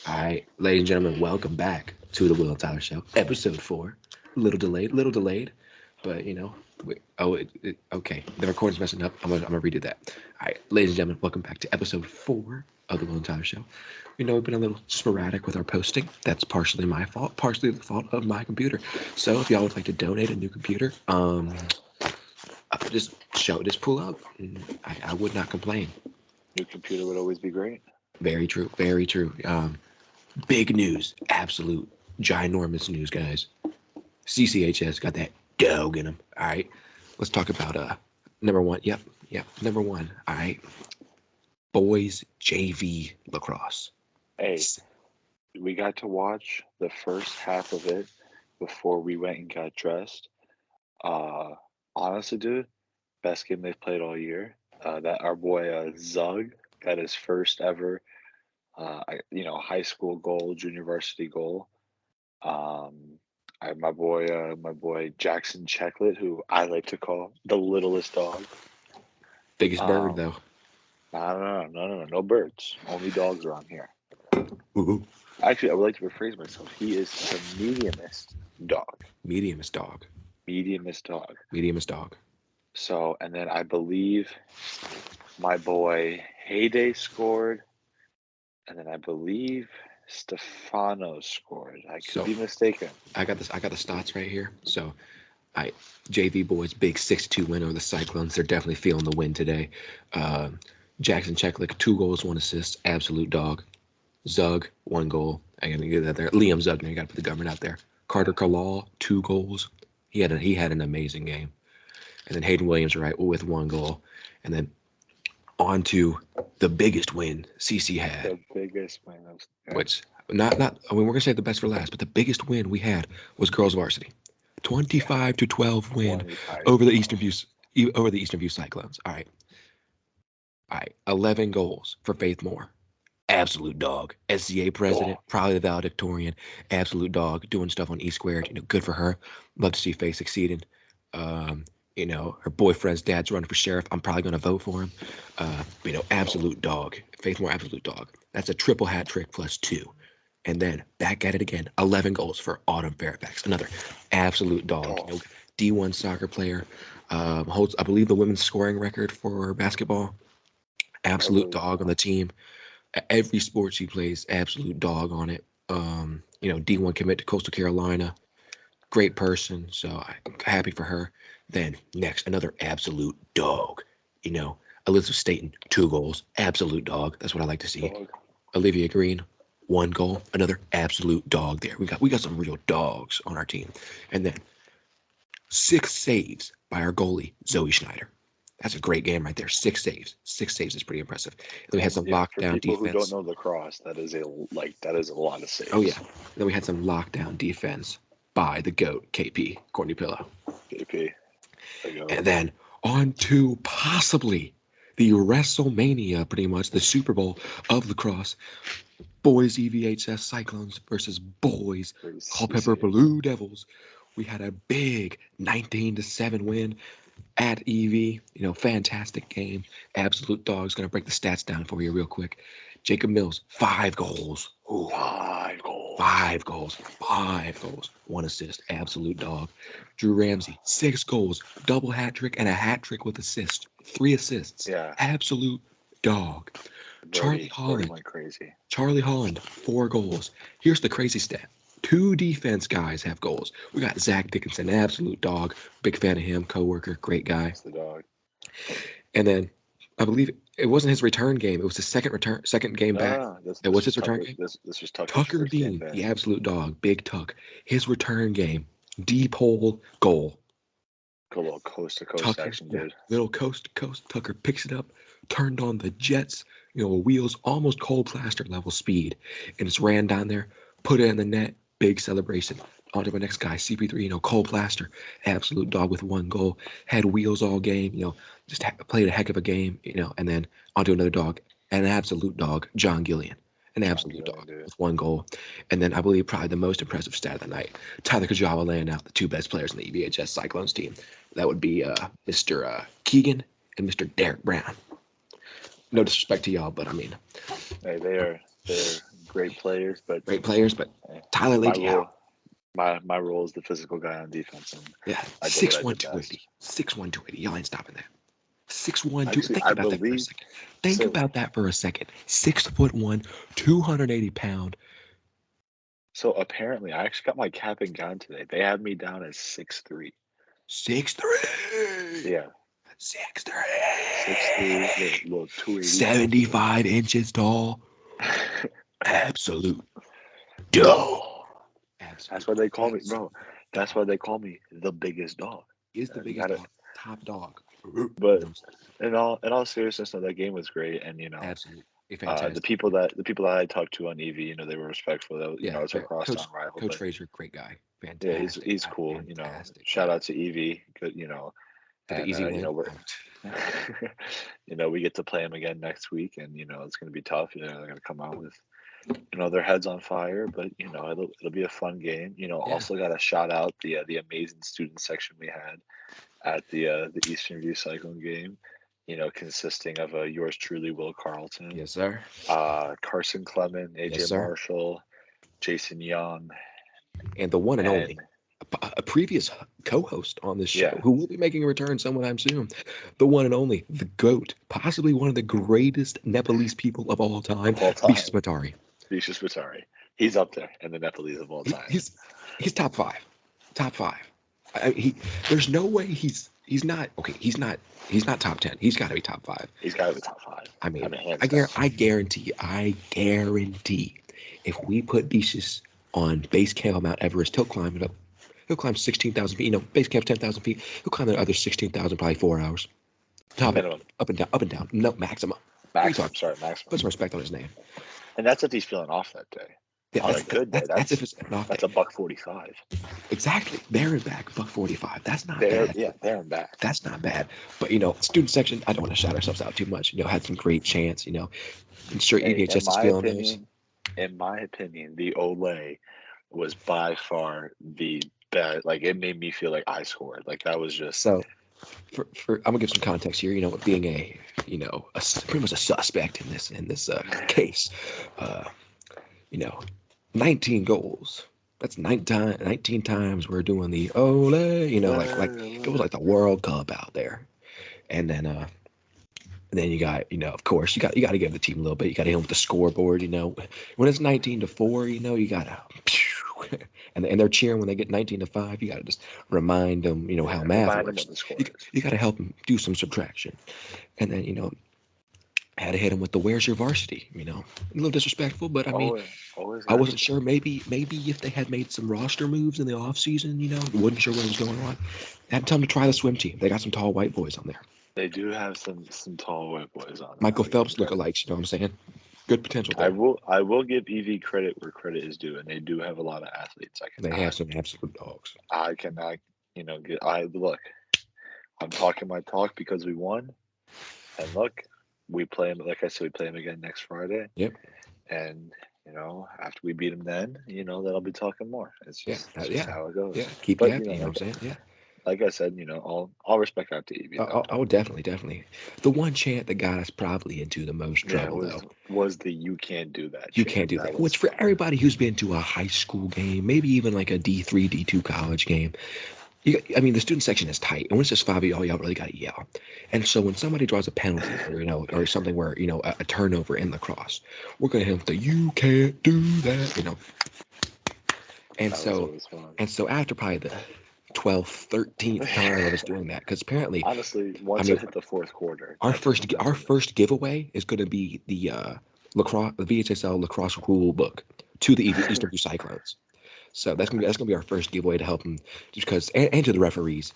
All right, ladies and gentlemen, welcome back to the Will and Tyler Show, episode 4. Little delayed, but okay. The recording's messing up. I'm gonna redo that. All right, ladies and gentlemen, welcome back to episode 4 of the Will and Tyler Show. We know we've been a little sporadic with our posting. That's partially my fault, partially the fault of my computer. So if y'all would like to donate a new computer, just pull up. I would not complain. New computer would always be great. Very true. Very true. Big news, absolute ginormous news, guys. CCHS got that dog in them. All right, let's talk about number one. Yep, number one. All right, boys JV lacrosse. Hey, we got to watch the first half of it before we went and got dressed. Uh, Honestly, dude, best game they've played all year. That our boy Zug got his first ever, high school goal, junior varsity goal. Um, my boy Jackson Checklet, who I like to call the littlest dog. Biggest bird Um, though. no birds, only dogs around here. Ooh, Actually, I would like to rephrase myself. He is the mediumest dog. mediumest dog. Mediumest dog. Mediumest dog. So, and then I believe my boy Heyday scored, and then I believe Stefano scored. I could So be mistaken. I got this. I got the stats right here. So I JV boys big 6-2 win over the Cyclones. They're definitely feeling the win today. Uh, Jackson Checklick 2 goals, 1 assist. Absolute dog. Zug, 1 goal. I gotta get that there. Liam Zugner, you gotta put the government out there. Carter Kalal, 2 goals. He had an amazing game. And then Hayden Williams, right, with 1 goal. And then on to the biggest win CC had, The biggest win of which not I mean we're gonna say the best for last, but the biggest win we had was girls varsity. 25-12 win 25. over the Eastern View Cyclones. All right, 11 goals for Faith Moore. Absolute dog. SCA president, probably the valedictorian. Absolute dog, doing stuff on E squared. Good for her. Love to see Faith succeeding. Um, her boyfriend's dad's running for sheriff. I'm probably gonna vote for him. Absolute dog. Faith Moore, absolute dog. That's a triple hat trick plus 2. And then back at it again. 11 goals for Autumn Fairfax. Another absolute dog. D1 soccer player. Holds, I believe, the women's scoring record for basketball. Absolute dog on the team. Every sport she plays, absolute dog on it. D1 commit to Coastal Carolina. Great person, so I'm happy for her. Then next, another absolute dog. Elizabeth Staten, 2 goals, absolute dog. That's what I like to see. Dog. Olivia Green, 1 goal, another absolute dog there. We got some real dogs on our team. And then 6 saves by our goalie, Zoe Schneider. That's a great game right there. 6 saves. 6 saves is pretty impressive. And then we had some For lockdown people who don't defense. know lacrosse, that is a lot of saves. Oh yeah. Then we had some lockdown defense by the GOAT, KP, Courtney Pillow. KP. And then on to possibly the WrestleMania, pretty much the Super Bowl of lacrosse. Boys EVHS Cyclones versus boys Culpeper Blue Devils. We had a big 19-7 win at EV. Fantastic game. Absolute dogs. Gonna break the stats down for you real quick. Jacob Mills, 5 goals. Ooh. 5 goals. 5 goals. 5 goals. 1 assist. Absolute dog. Drew Ramsey, 6 goals. Double hat trick and a hat trick with assist. 3 assists. Yeah. Absolute dog. Charlie Holland went crazy. Charlie Holland, 4 goals. Here's the crazy stat. 2 defense guys have goals. We got Zach Dickinson, absolute dog. Big fan of him, coworker, great guy. That's the dog. And then I believe it wasn't his return game. It was his second game back. It was his return game. This was Tucker Dean, the absolute dog, Big Tuck. His return game, deep hole goal. Good little coast to coast action, dude. Little coast to coast. Tucker picks it up, turned on the jets, wheels almost Cole Plaster level speed, and just ran down there, put it in the net. Big celebration. On to the next guy, CP3, Cole Plaster, absolute dog with 1 goal, had wheels all game, just played a heck of a game, and then onto another dog, an absolute dog, John Gillian, an absolute dog with 1 goal. And then I believe probably the most impressive stat of the night, Tyler Kajawa laying out the 2 best players in the EVHS Cyclones team. That would be Mr. Keegan and Mr. Derek Brown. No disrespect to y'all, but I mean, hey, they're great players, but Great players, but eh, Tyler my Leite out. role, my role is the physical guy on defense, and Yeah, I did what I 6'1", did best. 280. 6'1", 280. Y'all ain't stopping that. 6'1", 2. Actually, Think I about that for a believe second. Think so. about that for a second. 6'1", 280 pound. So apparently, I actually got my cap and gown today. They have me down as 6'3". 6'3". Yeah, 6'3", 6'3". little 280. 75 inches tall. Absolute dog. Dog. That's Absolute why they dog. call me, Absolute bro. That's why dog. they call me the biggest dog. He is the You biggest gotta. dog. Top dog. You But know, in all seriousness, no, that game was great, and absolutely the fantastic. people that I talked to on EV, they were respectful. Yeah, It's a Coach crosstown rival, Coach but Frazier, great guy. yeah, Fantastic he's guy. cool. Fantastic Shout guy. out to EV. Good, For the and easy win. we're we get to play him again next week, and it's going to be tough. They're going to come out with their heads on fire, but it'll be a fun game. Yeah. Also got to shout out the amazing student section we had at the Eastern View Cycling game. Consisting of yours truly, Will Carlton, Yes, sir. Carson Clement, Yes, AJ sir. Marshall, Jason Young, And the one and and only, a previous co-host on this show, yeah, who will be making a return sometime soon, the one and only, the GOAT, possibly one of the greatest Nepalese people of all time, of all Biswas time, Matari. Vicious Batari. He's up there in the Nepalese of all He, time. he's top five, top five. There's no way he's not okay. He's not top 10. He's got to be top five. He's got to be top five. I mean, Hands down. I guarantee, if we put Biswas on base camp on Mount Everest, he'll climb it up. He'll climb 16,000 feet. Base camp's 10,000 feet. He'll climb the other 16,000 probably 4 hours. Top it, Minimum. up and down, up and down. No, maximum. Maximum. Sorry, maximum. Put some respect on his name. And that's if he's feeling off that day. Yeah, On a good day, that's if it's an off that's day. a $145. Exactly. There and back, buck 45. That's not There, bad. yeah, there and back. That's not bad. But student section, I don't want to shout ourselves out too much. Had some great chants. I'm sure Hey, EVHS is feeling those. in my opinion, the Olay was by far the best. Like, it made me feel like I scored. Like, that was just. So, for I'm gonna give some context here. Being pretty much a suspect in this case. Uh, 19 goals. That's 19 times we're doing the ole. Like it was like the World Cup out there. And then you got, of course, you got to give the team a little bit. You got to hit them with the scoreboard. When it's 19-4, you gotta, and they're cheering when they get 19-5. You gotta just remind them, how math Remind them works. what the score You, is. you gotta help them do some subtraction, and then had to hit them with the "Where's your varsity?" A little disrespectful, but I mean, Always I wasn't sure. Maybe if they had made some roster moves in the off season, wasn't sure what was going on. Had to tell them to try the swim team. They got some tall white boys on there. They do have some tall white boys on. Michael Phelps lookalikes. You know what I'm saying? Good potential there. I will give EV credit where credit is due, and they do have a lot of athletes. They have some absolute dogs. I cannot, look. I'm talking my talk because we won, and look, we play them. Like I said, we play them again next Friday. Yep. And after we beat them, then that I'll be talking more. It's just how it goes. Yeah, keep But you know what I'm saying? Yeah. Like I said, all respect out to Evie. Oh, definitely. The one chant that got us probably into the most trouble, though, was the "You can't do that." You can't do that. Which for everybody who's been to a high school game, maybe even like a D3, D2 college game, the student section is tight, and when it's just 5 of y'all really got to yell. And so when somebody draws a penalty, or something where a turnover in lacrosse, we're gonna hit the "You can't do that," And so after probably the 12th, 13th time of us doing that, because apparently, honestly, once it hit the fourth quarter, our first giveaway is going to be the VHSL lacrosse rule book to the Eastern View Cyclones. So that's gonna be our first giveaway to help them, just because, and to the referees,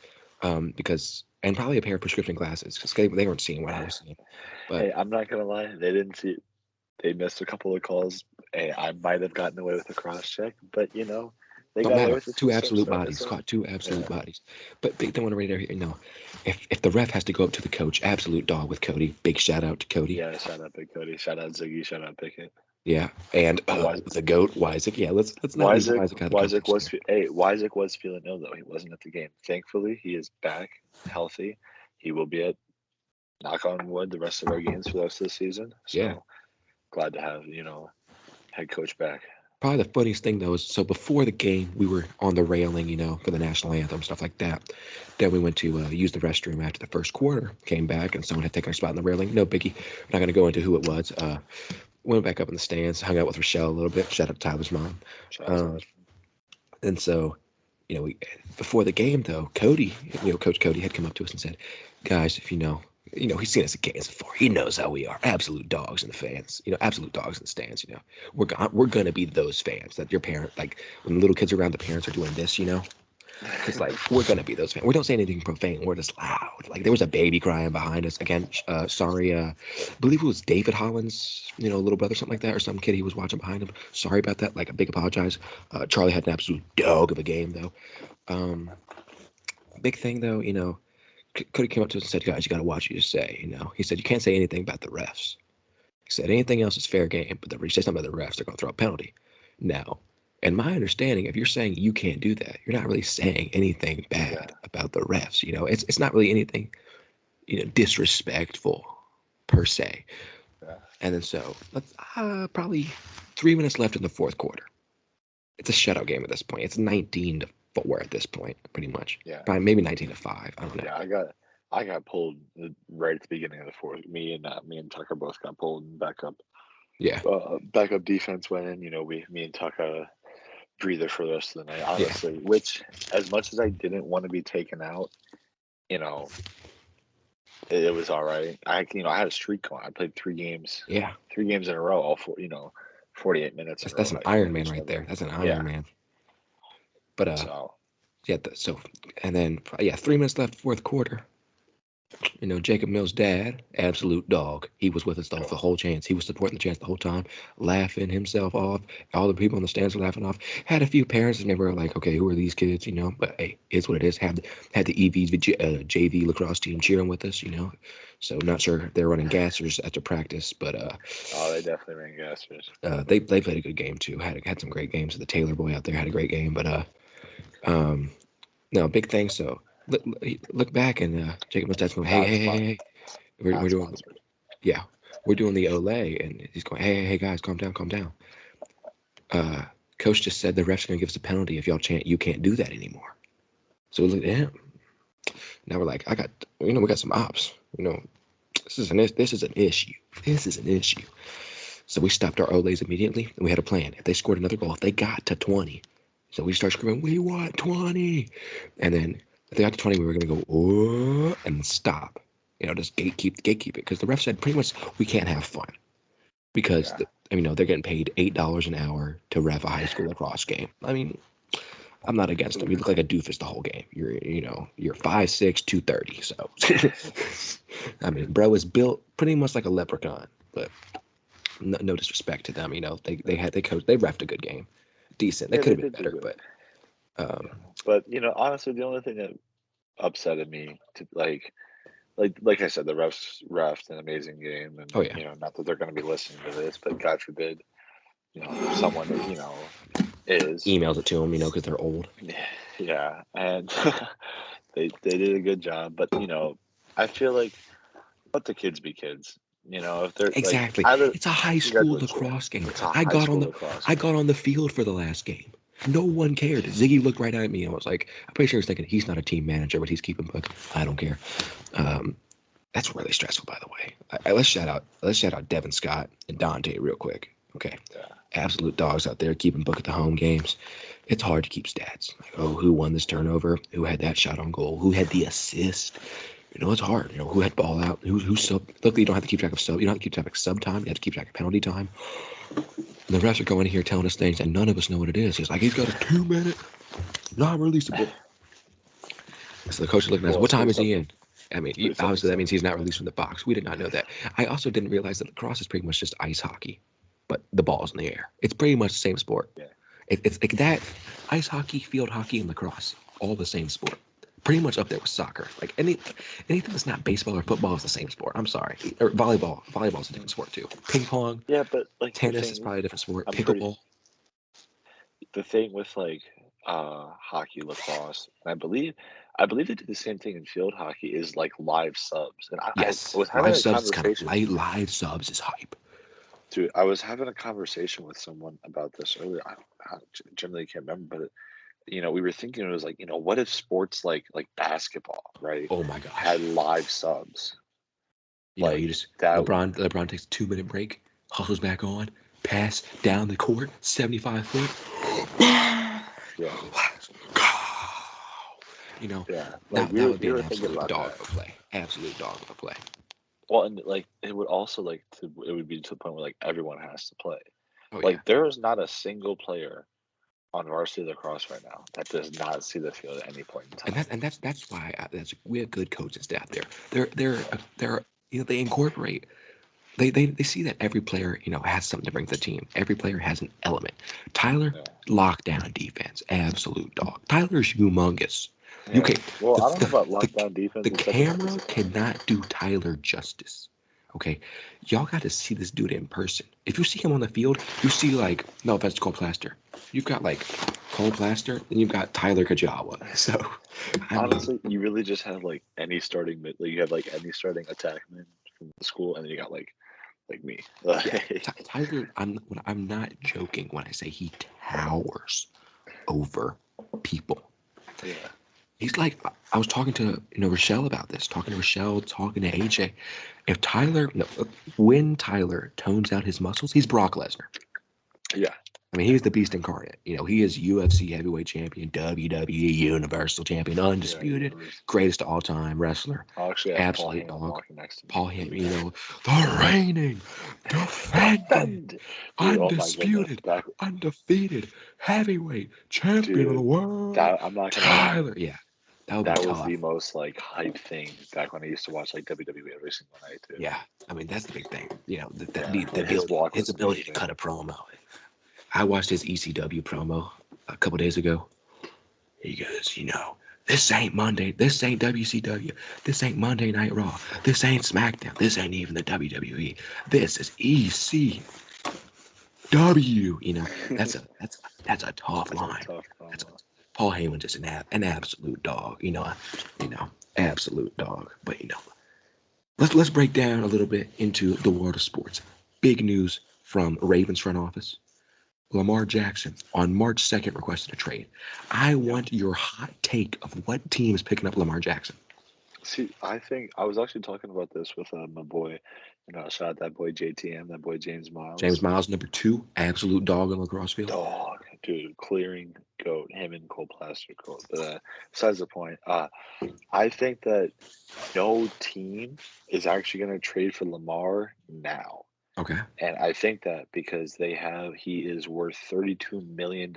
because, and probably a pair of prescription glasses, because they weren't seeing what I was seeing. But hey, I'm not gonna lie, they didn't see it. They missed a couple of calls. Hey, I might have gotten away with a cross check, but they don't got away matter. with it. Two absolute bodies. Caught two absolute bodies. But big thing I want to read here, if the ref has to go up to the coach, absolute dog with Cody. Big shout out to Cody. Yeah, shout out Big Cody. Shout out Ziggy. Shout out Pickett. Yeah, and the GOAT Weizek. Yeah, let's not leave Weizek out of Weizek was feeling ill though. He wasn't at the game. Thankfully, he is back healthy. He will be at, knock on wood, the rest of our games for the rest of the season. So yeah, glad to have Head coach back. Probably the funniest thing though is so before the game we were on the railing, for the national anthem stuff like that. Then we went to use the restroom after the first quarter. Came back and someone had taken our spot in the railing. No biggie. We're not gonna go into who it was. Went back up in the stands, hung out with Rochelle a little bit. Shout out to Tyler's mom. Shout out to Um, us. and so, we before the game though, Cody, Coach Cody had come up to us and said, "Guys, if he's seen us at games before. He knows how we are. Absolute dogs in the fans. Absolute dogs in the stands. We're gonna be those fans that your parent like when little kids are around, the parents are doing this. Because like we're gonna be those fans. We don't say anything profane. We're just loud. Like there was a baby crying behind us. Again, sorry. I believe it was David Hollins, little brother, something like that, or some kid he was watching behind him. Sorry about that. Like a big apologize. Charlie had an absolute dog of a game though. Big thing though, Cody came up to us and said, "Guys, you got to watch what you say." He said you can't say anything about the refs. He said anything else is fair game, but if you say something about the refs, they're gonna throw a penalty. Now, in my understanding, if you're saying you can't do that, you're not really saying anything bad Yeah. about the refs. It's not really anything, disrespectful per se. Yeah. And then so let's probably 3 minutes left in the fourth quarter. It's a shutout game at this point. It's 19-4 at this point, pretty much. Yeah. Probably maybe 19-5. I don't know. Yeah, I got pulled right at the beginning of the fourth. Me and Tucker both got pulled and backup. Yeah. Backup defense went in. Me and Tucker breather for the rest of the night. Yeah. Honestly, which as much as I didn't want to be taken out, it was all right. I had a streak going. I played 3 games. Yeah. 3 games in a row. All 48 minutes. That's an Iron Man right there. That's an Iron Man. But So yeah. And then 3 minutes left, fourth quarter. Jacob Mills' dad, absolute dog. He was with us the whole chance. He was supporting the chance the whole time, laughing himself off. All the people in the stands were laughing off. Had a few parents and they were like, "Okay, who are these kids?" But hey, it's what it is. Had the JV lacrosse team cheering with us. So not sure if they're running gassers after practice, but they definitely ran gassers. They played a good game too. Had some great games. The Taylor boy out there had a great game, but no big thing. So. Look back and Jacob Mills' dad's going, hey. We're doing, yeah, we're doing the Olay, and he's going, hey, guys, calm down. Coach just said the ref's gonna give us a penalty if y'all chant you can't do that anymore. So we looked at him. Now we're like, we got some ops. This is an issue. This is an issue. So we stopped our Olays immediately, and we had a plan. If they scored another goal, if they got to 20, so we start screaming, we want 20, and then. If they got to 20, we were going to go, oh, and stop. Just gatekeep it. Because the ref said pretty much we can't have fun. Because, they're getting paid $8 an hour to ref a high school lacrosse game. I mean, I'm not against them. You look like a doofus the whole game. You're 5'6", 230. So, I mean, bro is built pretty much like a leprechaun. But no disrespect to them. They refed a good game. Decent. They could have been better, but... But honestly, the only thing that upsetted me to like I said, the refs an amazing game, and not that they're going to be listening to this, but God forbid, someone is emails it to them, because they're old. Yeah, and they did a good job, but I feel like let the kids be kids. If they're exactly, it's a high school lacrosse game. I got on the field for the last game. No one cared. Ziggy looked right at me and was like, I'm pretty sure he's thinking he's not a team manager, but he's keeping book. I don't care. That's really stressful, by the way. Let's shout out Devin Scott and Dante real quick. Okay. Yeah. Absolute dogs out there keeping book at the home games. It's hard to keep stats. Like, who won this turnover? Who had that shot on goal? Who had the assist? It's hard. Who had ball out? Who sub? Luckily, you don't have to keep track of sub. You don't have to keep track of sub time. You have to keep track of penalty time. And the refs are going here telling us things, and none of us know what it is. He's like, he's got a 2-minute non-releasable. So the coach is looking at us. What time is he in? I mean, obviously that means he's not released from the box. We did not know that. I also didn't realize that lacrosse is pretty much just ice hockey, but the ball's in the air. It's pretty much the same sport. Yeah. It's like that. Ice hockey, field hockey, and lacrosse, all the same sport. Pretty much up there with soccer. Like anything that's not baseball or football is the same sport. I'm sorry. Or volleyball. Volleyball's a different sport too. Ping pong. Yeah, but tennis is probably a different sport. Pickleball. The thing with hockey, lacrosse, and I believe they do the same thing in field hockey is like live subs. And yes, I was having live a subs conversation. Live subs is hype. Dude, I was having a conversation with someone about this earlier. I generally can't remember, but we were thinking it was like, what if sports like basketball, right, Oh my gosh. had live subs? You Like just that. LeBron takes a 2 minute break, hustles back on, pass down the court, 75 feet. Yeah, Let's go. You know, yeah. Like that we would be we an were thinking absolute about dog that. of a play. Absolute dog of a play. Well, and like it would also it would be to the point where like everyone has to play. Oh yeah. Like there is not a single player on varsity lacrosse right now that does not see the field at any point in And time. that's why we have good coaching staff there. Yeah, They're they incorporate. They see that every player has something to bring to the team. Every player has an element. Tyler, yeah, lockdown defense, absolute dog. Tyler's humongous. You yeah. can Well, the I don't know the about the, lockdown defense, the except in the camera physical. cannot do Tyler justice. Okay, y'all got to see this dude in person. If you see him on the field, you see like no offense to Cole Plaster. You've got like Cole Plaster, and you've got Tyler Kajawa. So, I mean, Honestly, you really just have like any starting mid. Like you have like any starting attackman from the school, and then you got like me. yeah, Like, Tyler. I'm not joking when I say he towers over people. yeah, He's like I was talking to Rochelle about this. Talking to Rochelle, talking to AJ. If Tyler, no, when Tyler tones down his muscles, he's Brock Lesnar. yeah. I mean, he's the beast incarnate. He is UFC heavyweight champion, WWE Universal champion, Yeah, undisputed, universe. greatest all time wrestler, I'll actually have Paul absolute Heyman dog. walking next to me. Paul It'll Heyman, be great. the reigning, defending, Defend, dude. Oh my goodness, undisputed, undefeated heavyweight champion of the dude. world, That I'm not gonna lie. Tyler. Yeah, that would be That was tough. the most like hype thing back when I used to watch like WWE every single night too. Yeah, I mean that's the big thing. Yeah, The and his ability, walk his was ability to amazing. cut a promo. I watched his ECW promo a couple days ago. He goes, this ain't Monday. This ain't WCW. This ain't Monday Night Raw. This ain't SmackDown. This ain't even the WWE. This is ECW. That's a tough That's a line. tough That's a, promo. Paul Heyman just an absolute dog. Absolute dog. But let's break down a little bit into the world of sports. Big news from Ravens front office. Lamar Jackson on March 2nd requested a trade. I Yeah. want your hot take of what team is picking up Lamar Jackson. See, I think I was actually talking about this with my boy. Shout out that boy JTM, that boy James James Miles. Miles, number 2, absolute dog on the lacrosse field. Dog, dude, clearing goat, him and Cole Plaster goat. But besides the point, I think that no team is actually going to trade for Lamar now. Okay. And I think that because he is worth $32 million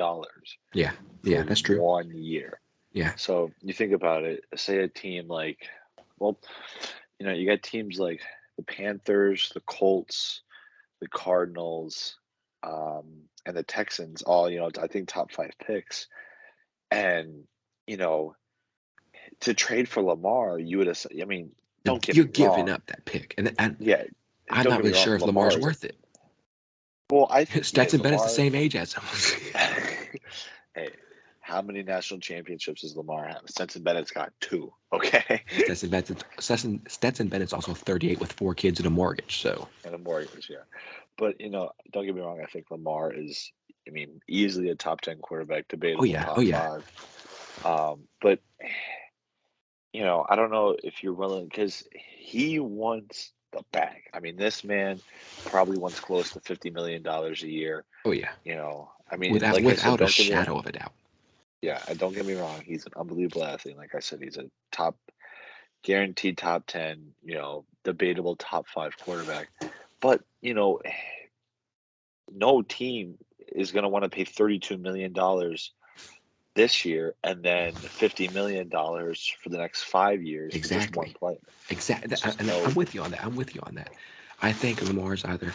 Yeah. for Yeah, that's true. 1 year. Yeah. So you think about it, say a team like, well, you got teams like the Panthers, the Colts, the Cardinals, and the Texans, all, I think top 5 picks. And, you know, to trade for Lamar, you would have, I mean, don't get You're me giving wrong. up that pick. And Yeah, I'm don't not get me really wrong. sure if Lamar's Lamar is, worth it. well, I think, yeah, Stetson Bennett's the Lamar. same age as him. Hey, how many national championships does Lamar have? Stetson Bennett's got 2. Okay, Stetson Bennett's also 38 with 4 kids and a mortgage. So and a mortgage, yeah. But don't get me wrong. I think Lamar is, I mean, easily a top 10 quarterback, oh debatable yeah, oh top yeah. 5. But I don't know if you're willing because he wants the bag. I mean, this man probably wants close to $50 million a year. Oh yeah. I mean, Without like I said, without a don't get me wrong. shadow of a doubt. Yeah, and don't get me wrong. He's an unbelievable athlete. Like I said, he's a top, guaranteed top 10. Debatable top 5 quarterback. But no team is going to want to pay $32 million this year and then $50 million for the next 5 years for just one Exactly. player. Exactly. It's just And no. I'm with you on that. I'm with you on that. I think Lamar's either,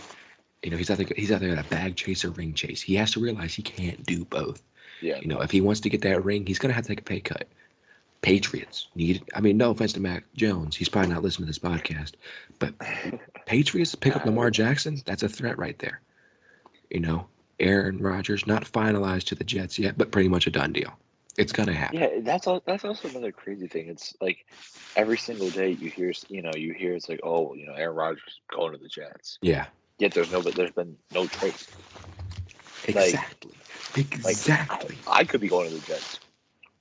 he's either got a bag chase or ring chase. He has to realize he can't do both. Yeah, no. If he wants to get that ring, he's gonna have to take a pay cut. Patriots need. I mean, no offense to Mac Jones, he's probably not listening to this podcast, but Patriots pick up Lamar Jackson. That's a threat right there. Aaron Rodgers not finalized to the Jets yet, but pretty much a done deal. It's gonna happen. Yeah, that's also another crazy thing. It's like every single day you hear it's like, oh, Aaron Rodgers going to the Jets. Yeah. Yet there's been no trade. Exactly. Like Exactly. I could be going to the Jets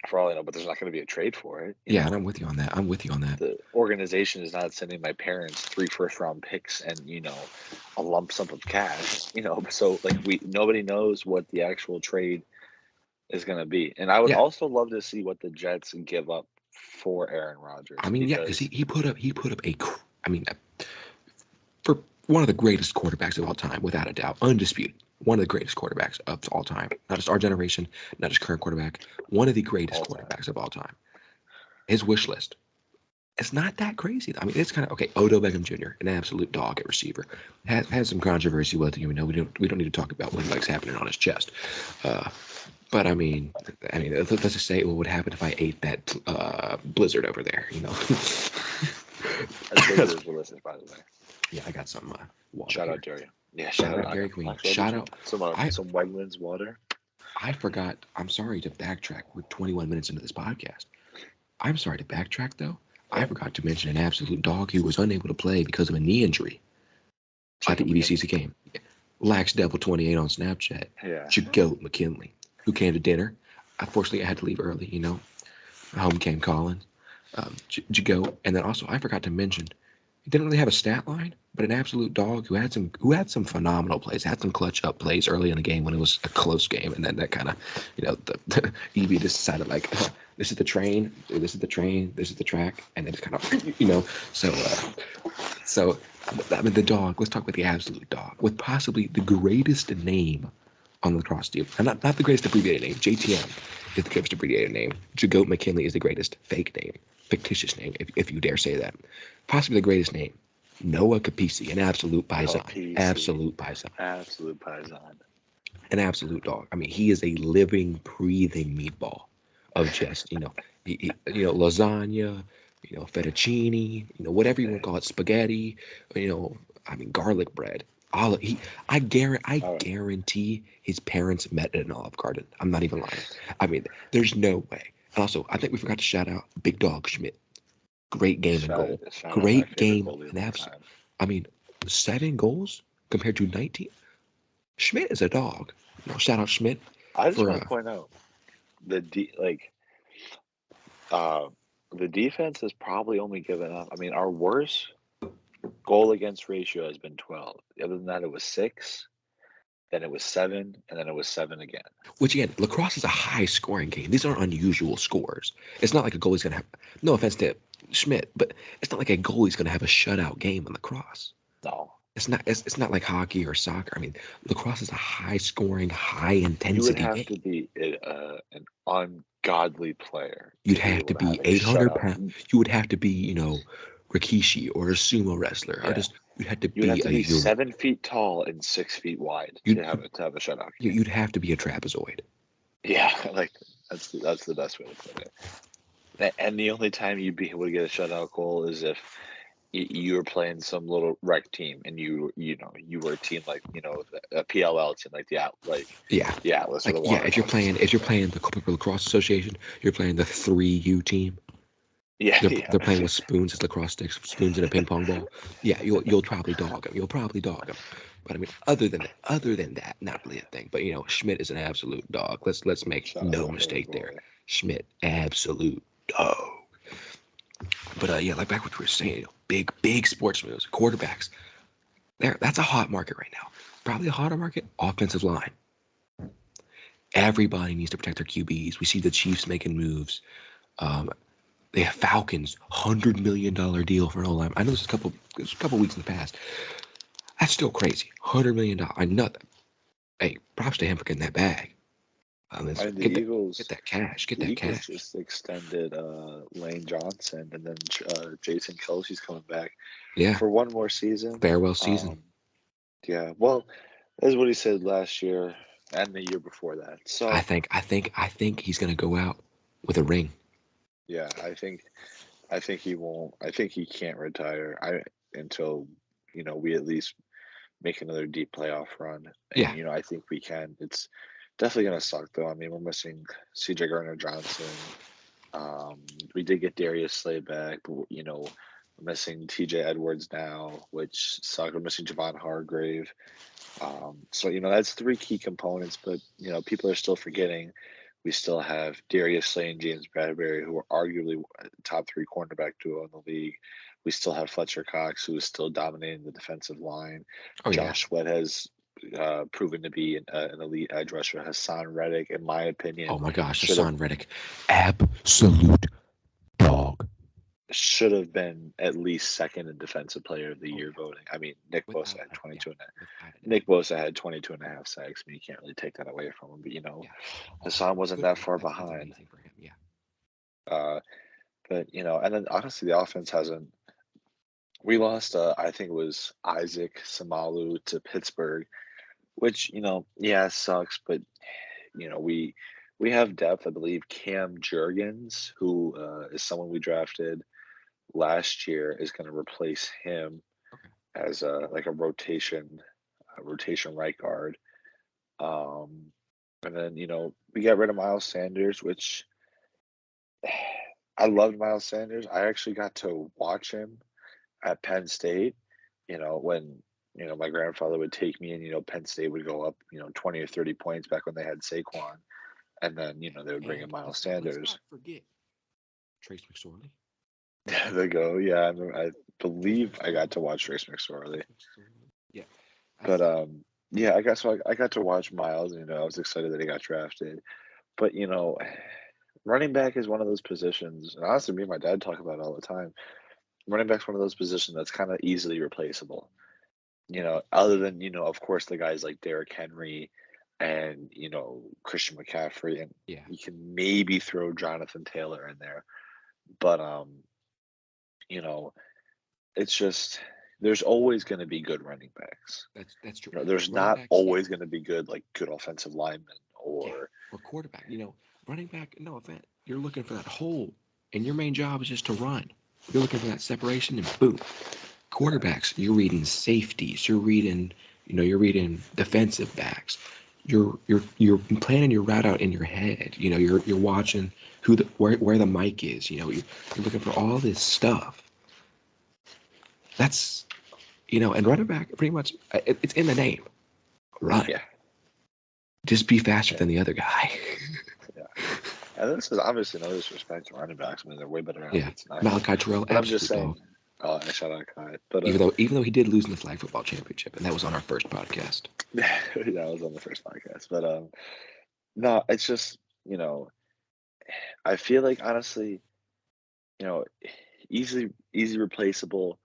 for all I know, but there's not going to be a trade for it. Yeah, and I'm with you on that. I'm with you on that. The organization is not sending my parents 3 first-round picks and a lump sum of cash. So like nobody knows what the actual trade is going to be, and I would Yeah. also love to see what the Jets give up for Aaron Rodgers. I mean, yeah, because Because he put up I mean, for one of the greatest quarterbacks of all time, without a doubt, undisputed. One of the greatest quarterbacks of all time. Not just our generation, not just current quarterback. One of the greatest all time. quarterbacks of all time. His wish list. It's not that crazy. I mean, it's kind of okay. Odell Beckham Jr., an absolute dog at receiver, has some controversy with him. We don't need to talk about what he likes happening on his chest. But I mean, let's just say what would happen if I ate that blizzard over there. That blizzard is delicious, by the way. Yeah, I got some water. Shout here. out Dairy. Yeah, Shout out Dairy Queen. Shout out. some Wegmans water. I forgot. I'm sorry to backtrack. We're 21 minutes into this podcast. I'm sorry to backtrack though. I forgot to mention an absolute dog who was unable to play because of a knee injury at the EBCC game. Lax Devil 28 on Snapchat. Yeah. Jagoat McKinley, who came to dinner. Unfortunately, I had to leave early. Home came calling. Jagoat, and then also I forgot to mention. He didn't really have a stat line, but an absolute dog who had some phenomenal plays, had some clutch up plays early in the game when it was a close game, and then that kind of, the EB just decided like, this is the train, this is the train, this is the track, and then just kind of, so I mean the dog. Let's talk about the absolute dog with possibly the greatest name on the lacrosse team, and not the greatest abbreviated name. JTM is the greatest abbreviated name. Jagoat McKinley is the greatest fake name, fictitious name, if you dare say that. Possibly the greatest name. Noah Capisi, an absolute paisan. Absolute paisan. Absolute paisan. An absolute dog. I mean, he is a living, breathing meatball of just, lasagna, fettuccine, whatever you want to call it, spaghetti, I mean, garlic bread. I guarantee his parents met at an Olive Garden. I'm not even lying. I mean, there's no way. And also, I think we forgot to shout out Big Dog Schmidt. Great game and goal. Great game and absolute. I mean, 7 goals compared to 19. Schmidt is a dog. Shout out Schmidt. I just want to point out the defense has probably only given up. I mean, our worst goal against ratio has been 12. Other than that, it was 6. Then it was 7, and then it was 7 again. Which again, lacrosse is a high-scoring game. These aren't unusual scores. It's not like a goalie's gonna have. No offense to Schmidt, but it's not like a goalie's gonna have a shutout game in lacrosse. No. It's not. It's not like hockey or soccer. I mean, lacrosse is a high-scoring, high-intensity game. You would have to be an ungodly player. You'd have to be 800 pounds. You would have to be, Rikishi or a sumo wrestler. Yeah. You'd have to be 7 feet tall and 6 feet wide to have a shutout. You'd have to be a trapezoid. Yeah, like that's the best way to put it. And the only time you'd be able to get a shutout goal is if you were playing some little rec team and you were a team like a PLL team like the Atlas or the Water. Yeah, if you're playing the Corporate Lacrosse Association, you're playing the 3U team. Yeah, they're playing with spoons as lacrosse sticks, spoons in a ping pong ball. Yeah, you'll probably dog them. But I mean, other than that, not really a thing. But Schmidt is an absolute dog. Let's make no mistake there. Schmidt, absolute dog. But yeah, like back what we were saying, big sports moves, quarterbacks. That's a hot market right now. Probably a hotter market, offensive line. Everybody needs to protect their QBs. We see the Chiefs making moves. They have Falcons, $100 million deal for an O-line. I know this is a couple weeks in the past. That's still crazy. $100 million. I know that. Hey, props to him for getting that bag. Eagles get that cash. Get the that Eagles cash. just extended Lane Johnson, and then Jason Kelce's coming back. Yeah. For one more season. Farewell season. Yeah. Well, that's what he said last year and the year before that. So I think he's gonna go out with a ring. Yeah, I think he won't. I think he can't retire until we at least make another deep playoff run. And, Yeah. I think we can. It's definitely going to suck, though. I mean, we're missing C.J. Gardner-Johnson. We did get Darius Slay back, but, missing TJ Edwards now, which sucked. We're missing Javon Hargrave. So, that's three key components, but, people are still forgetting. We still have Darius Slay and James Bradbury, who are arguably top three cornerback duo in the league. We still have Fletcher Cox, who is still dominating the defensive line. Oh yeah. Josh Sweat has proven to be an elite edge rusher. Hassan Reddick, in my opinion, Oh my gosh, should have Hassan Reddick, absolute dog. should have been at least second in defensive player of the Oh year yeah, voting. I mean, Nick Bosa without had yeah, 22 and without a doubt. Nick Bosa had 22 and a half sacks. I mean, you can't really take that away from him, but Yeah, Hassan wasn't good that for him. far That's behind. amazing for him. Yeah. But and then honestly, the offense hasn't. We lost. I think it was Isaac Samalu to Pittsburgh, which yeah, sucks. But we have depth. I believe Cam Jurgens, who is someone we drafted last year, is going to replace him Okay. as a rotation right guard. Um, and then we got rid of Miles Sanders, which I loved Miles Sanders. I actually got to watch him at Penn State. When my grandfather would take me, and Penn State would go up 20 or 30 points back when they had Saquon, and then they would bring in And Miles let's Sanders. not forget Trace McSorley. They go, yeah. I believe I got to watch Trace McSorley. Yeah. But yeah, I got to watch Miles, and I was excited that he got drafted. But running back is one of those positions, and honestly, me and my dad talk about it all the time. Running back's one of those positions that's kind of easily replaceable. Other than of course, the guys like Derrick Henry and Christian McCaffrey, and Yeah. you can maybe throw Jonathan Taylor in there, but it's just there's always going to be good running backs. That's true. There's Running not backs, yeah. always going to be good offensive linemen Yeah. or Or quarterback. Running back, no offense. You're looking for that hole, and your main job is just to run. You're looking for that separation, and boom. Quarterbacks, you're reading safeties. You're reading defensive backs. You're planning your route out in your head. You're watching where the mic is. You're looking for all this stuff. That's and running back pretty much it's in the name. Run. Yeah. Just be faster than the other guy. Yeah. And this is obviously no disrespect to running backs. I mean, they're way better athletes than I am. Malachi Terrell, But I'm just absolute saying. dog. I shout out Kai. But Even though he did lose in the flag football championship, and that was on our first podcast. yeah, I was on the first podcast. But no, it's just I feel like honestly, easy replaceable.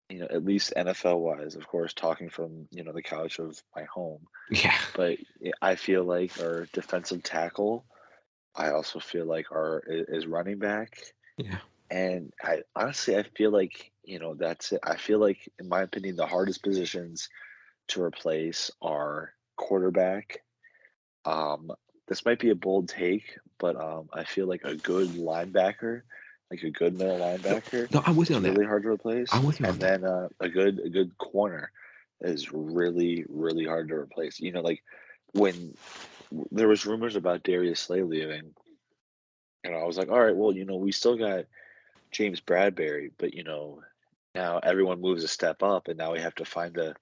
At least NFL wise, of course, talking from the couch of my home. Yeah. But I feel like our defensive tackle. I also feel like is running back. Yeah. And I feel like that's it. I feel like, in my opinion, the hardest positions to replace are quarterback. This might be a bold take, but I feel like a good linebacker, like a good middle linebacker, No, I'm with you is on that. really hard to replace. I'm with you on And that. then a good corner is really really hard to replace. Like when there was rumors about Darius Slay leaving, I was like, all right, well, we still got James Bradbury, but now everyone moves a step up, and now we have to find a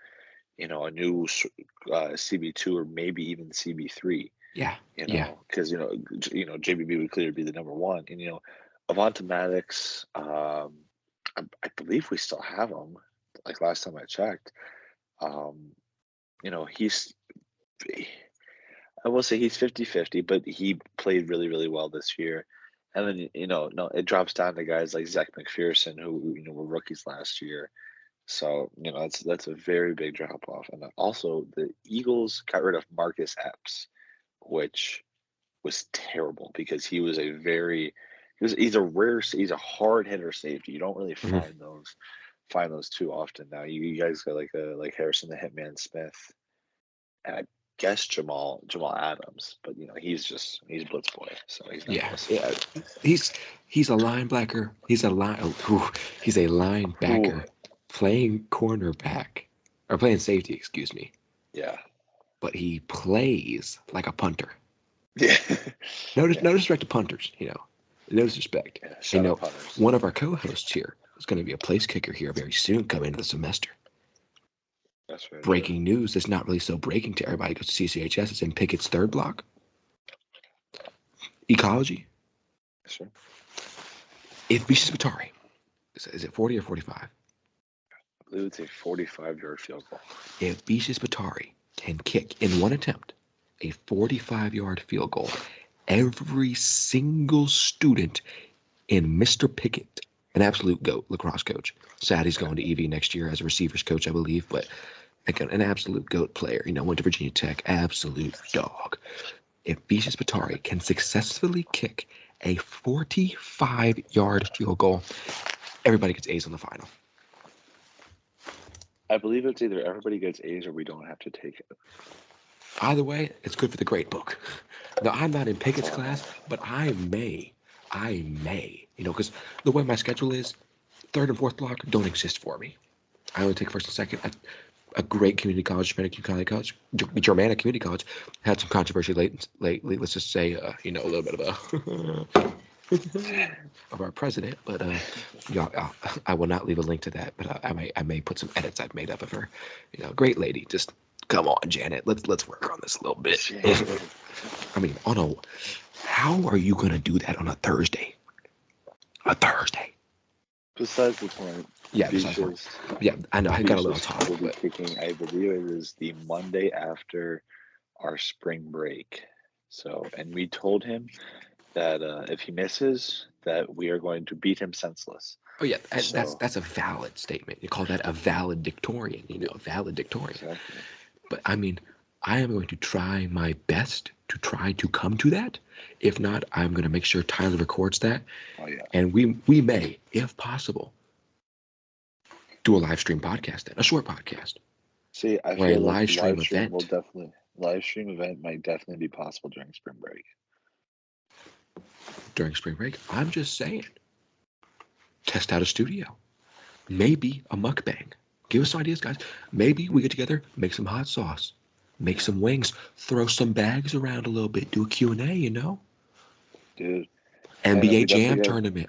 new CB2 or maybe even CB3. Yeah. Yeah. Because JBB would clearly be the number one, and Avonte Maddox, I believe we still have him. Like last time I checked, he's. I will say he's 50-50, but he played really, really well this year. And then, no, it drops down to guys like Zach McPherson, who, were rookies last year. So, that's a very big drop off. And then also, the Eagles got rid of Marcus Epps, which was terrible because he's a hard hitter safety. You don't really find those too often now. You guys got like Harrison the Hitman Smith, and I guess Jamal Adams, but he's blitz boy, so he's not. Yeah. He's a linebacker. He's a linebacker playing cornerback or playing safety. Excuse me. Yeah. But he plays like a punter. Yeah. No disrespect to punters. No disrespect. Yeah, shout out punters. One of our co-hosts here There's going to be a place kicker here very soon coming into the semester. That's very true. Breaking news that's not really so breaking to everybody who goes to CCHS. It's in Pickett's third block. Ecology. Yes, sir. If Bishop Batari, is it 40 or 45? I believe it's a 45-yard field goal. If Bishop Batari can kick in one attempt a 45-yard field goal, every single student in Mr. Pickett, an absolute GOAT lacrosse coach. Sad he's going to EV next year as a receivers coach, I believe, but again, an absolute GOAT player. Went to Virginia Tech, absolute dog. If Bishop Batari can successfully kick a 45-yard field goal, everybody gets A's on the final. I believe it's either everybody gets A's or we don't have to take it. Either way, it's good for the grade book. Now, I'm not in Pickett's class, but I may, because the way my schedule is, third and fourth block don't exist for me. I only take first and second. A great community college, Germanic community college, had some controversy lately. Let's just say, a little bit of of our president, but I will not leave a link to that. But I may put some edits I've made up of her. Great lady. Just come on, Janet. Let's work on this a little bit. I mean, how are you gonna do that on a Thursday? Besides the point. Yeah, yeah, I know. I got a little talk. Will be kicking, I believe it is the Monday after our spring break. So, and we told him that if he misses, that we are going to beat him senseless. Oh yeah, that's a valid statement. You call that a valedictorian. A valedictorian. Exactly. But I mean, I am going to try my best to try to come to that. If not, I'm going to make sure Tyler records that. Oh yeah. And we may, if possible, do a live stream podcast then, a short podcast. See, I or feel a like live stream event. Live stream event might definitely be possible during spring break. During spring break, I'm just saying. Test out a studio. Maybe a mukbang. Give us some ideas, guys. Maybe we get together, make some hot sauce, make some wings, throw some bags around a little bit, do a Q&A, Dude. NBA Jam tournament.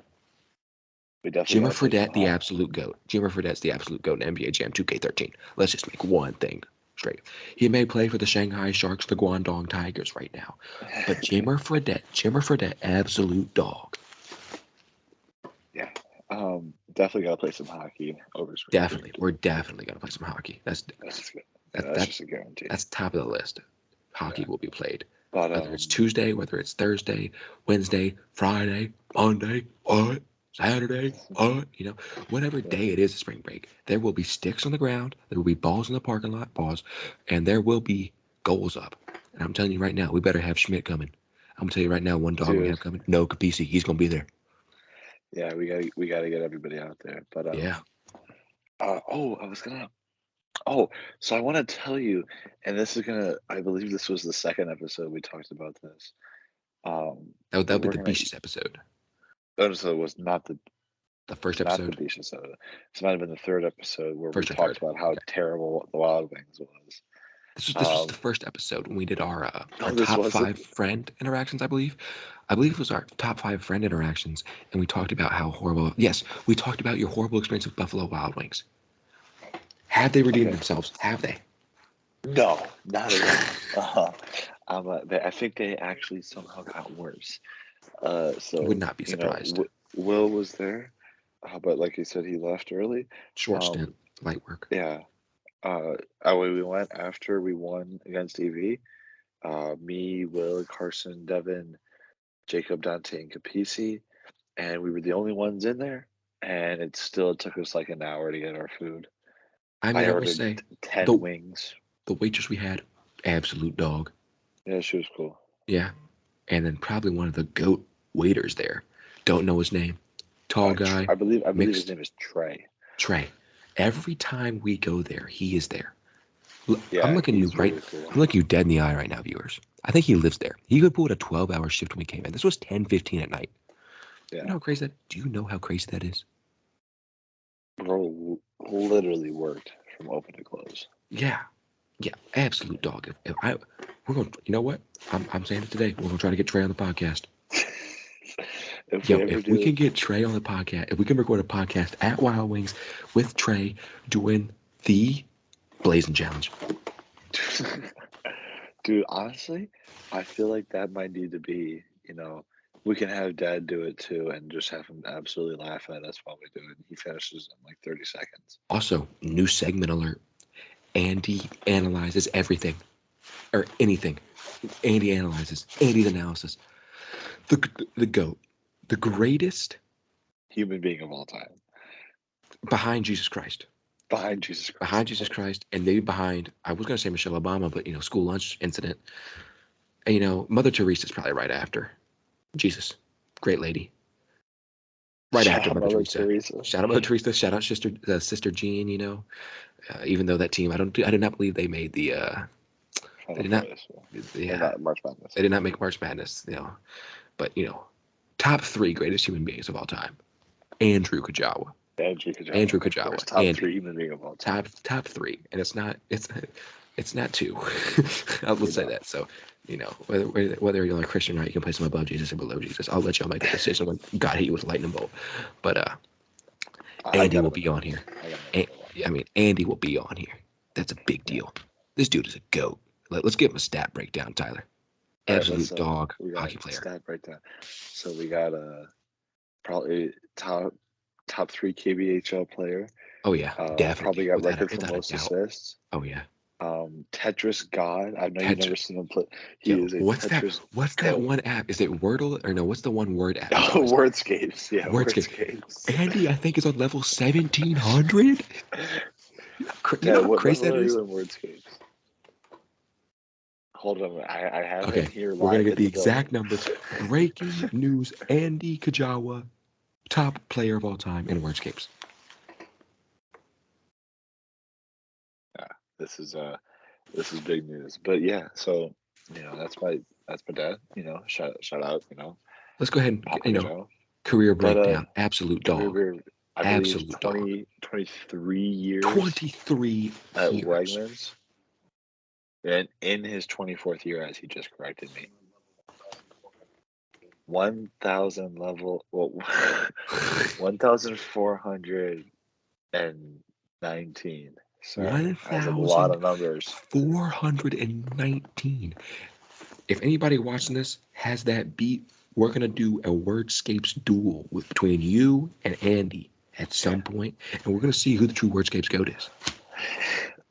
Jimmer Fredette, the absolute GOAT. Jimmer Fredette's the absolute GOAT in NBA Jam 2K13. Let's just make one thing straight. He may play for the Shanghai Sharks, the Guangdong Tigers right now. But Jimmer Fredette, absolute dog. Yeah. Definitely got to play some hockey over spring. Definitely. We're definitely going to play some hockey. That's just a guarantee. That's top of the list. Hockey will be played. But, whether it's Tuesday, whether it's Thursday, Wednesday, Friday, Monday, Saturday, whatever day it is spring break, there will be sticks on the ground, there will be balls in the parking lot, and there will be goals up. And I'm telling you right now, we better have Schmidt coming. I'm gonna tell you right now, one dog we have coming. No, Capisi, he's gonna be there. Yeah, we gotta get everybody out there. But yeah. So I want to tell you, and this is I believe this was the second episode we talked about this. That would be the Beaches episode. Oh, so it was not the first episode. Not the Beaches episode. This might have been the third episode where we talked about how terrible the Wild Wings was. This was the first episode when we did our top 5 friend interactions, I believe. I believe it was our top 5 friend interactions, and we talked about how horrible. Yes, we talked about your horrible experience with Buffalo Wild Wings. Have they redeemed themselves? Have they? No, not at all. I think they actually somehow got worse. So would not be surprised. Will was there, but like you said, he left early. Short stint, light work. Yeah. We went after we won against EV. Me, Will, Carson, Devin, Jacob, Dante, and Capisi, and we were the only ones in there. And it took us like an hour to get our food. I will say 10 wings. The waitress we had, absolute dog. Yeah, she was cool. Yeah, and then probably one of the GOAT waiters there. Don't know his name. Tall guy. I believe his name is Trey. Trey. Every time we go there, he is there. Yeah, I'm looking you cool. I'm looking you dead in the eye right now, viewers. I think he lives there. He could pull a 12-hour shift when we came in. This was 10:15 at night. Yeah. You know how crazy that? Do you know how crazy that is? Bro, literally worked from open to close. Yeah, absolute dog. We're going. You know what? I'm saying it today. We're gonna try to get Trey on the podcast. If Yo, we ever if we do, can get Trey on the podcast, if we can record a podcast at Wild Wings with Trey doing the Blazing Challenge. dude, honestly, I feel like that might need to be, we can have Dad do it too and just have him absolutely laugh at us while we do it. He finishes in like 30 seconds. Also, new segment alert. Andy analyzes everything or anything. Andy analyzes. Andy's analysis. The GOAT. The greatest Human being of all time. behind Jesus Christ. Behind Jesus Christ. Behind Jesus Christ, and maybe behind, I was going to say Michelle Obama, but, school lunch incident. And, Mother Teresa's probably right after. Jesus. Great lady. Right Shout after out Mother Mother Teresa. Teresa. Shout out Mother Teresa. Shout out Sister Jean, even though that team, I did not believe they made the, they did not, Not March Madness. They did not make March Madness, but, top 3 greatest human beings of all time. Andrew Kajawa. Andrew Kajawa. Andrew Kajawa. Top Andy. 3 human being of all time. Top 3, and it's not 2. I will say that. So, whether you're like Christian or not, you can place him above Jesus or below Jesus. I'll let y'all make the decision when God hit you with a lightning bolt. But Andy will be on here. Andy will be on here. That's a big deal. This dude is a GOAT. Let's give him a stat breakdown, Tyler. Absolute dog hockey player. Stat breakdown. So we got probably top 3 KBHL player. Oh yeah, definitely. Probably got record for most assists. Oh yeah. Tetris God. I know you've never seen him play. What's that one app? Is it Wordle or no? What's the one word app? Oh, Wordscapes. Yeah, Wordscapes. Andy, I think is on level 1700. What crazy that is? Wordscapes. Hold on, I have it here. We're gonna get the exact numbers. Breaking news: Andy Kajawa, top player of all time in Wordscapes. This is big news. But yeah, so that's my dad. Shout out. Let's go ahead and career breakdown. Absolute dog. Absolute 23 years. 23 at years. Wegmans. And in his 24th year, as he just corrected me, 1,000 level. Well, 1,419. Sorry, that's a lot of numbers. 419. If anybody watching this has that beat, we're gonna do a Wordscapes duel between you and Andy at some point, and we're gonna see who the true Wordscapes GOAT is.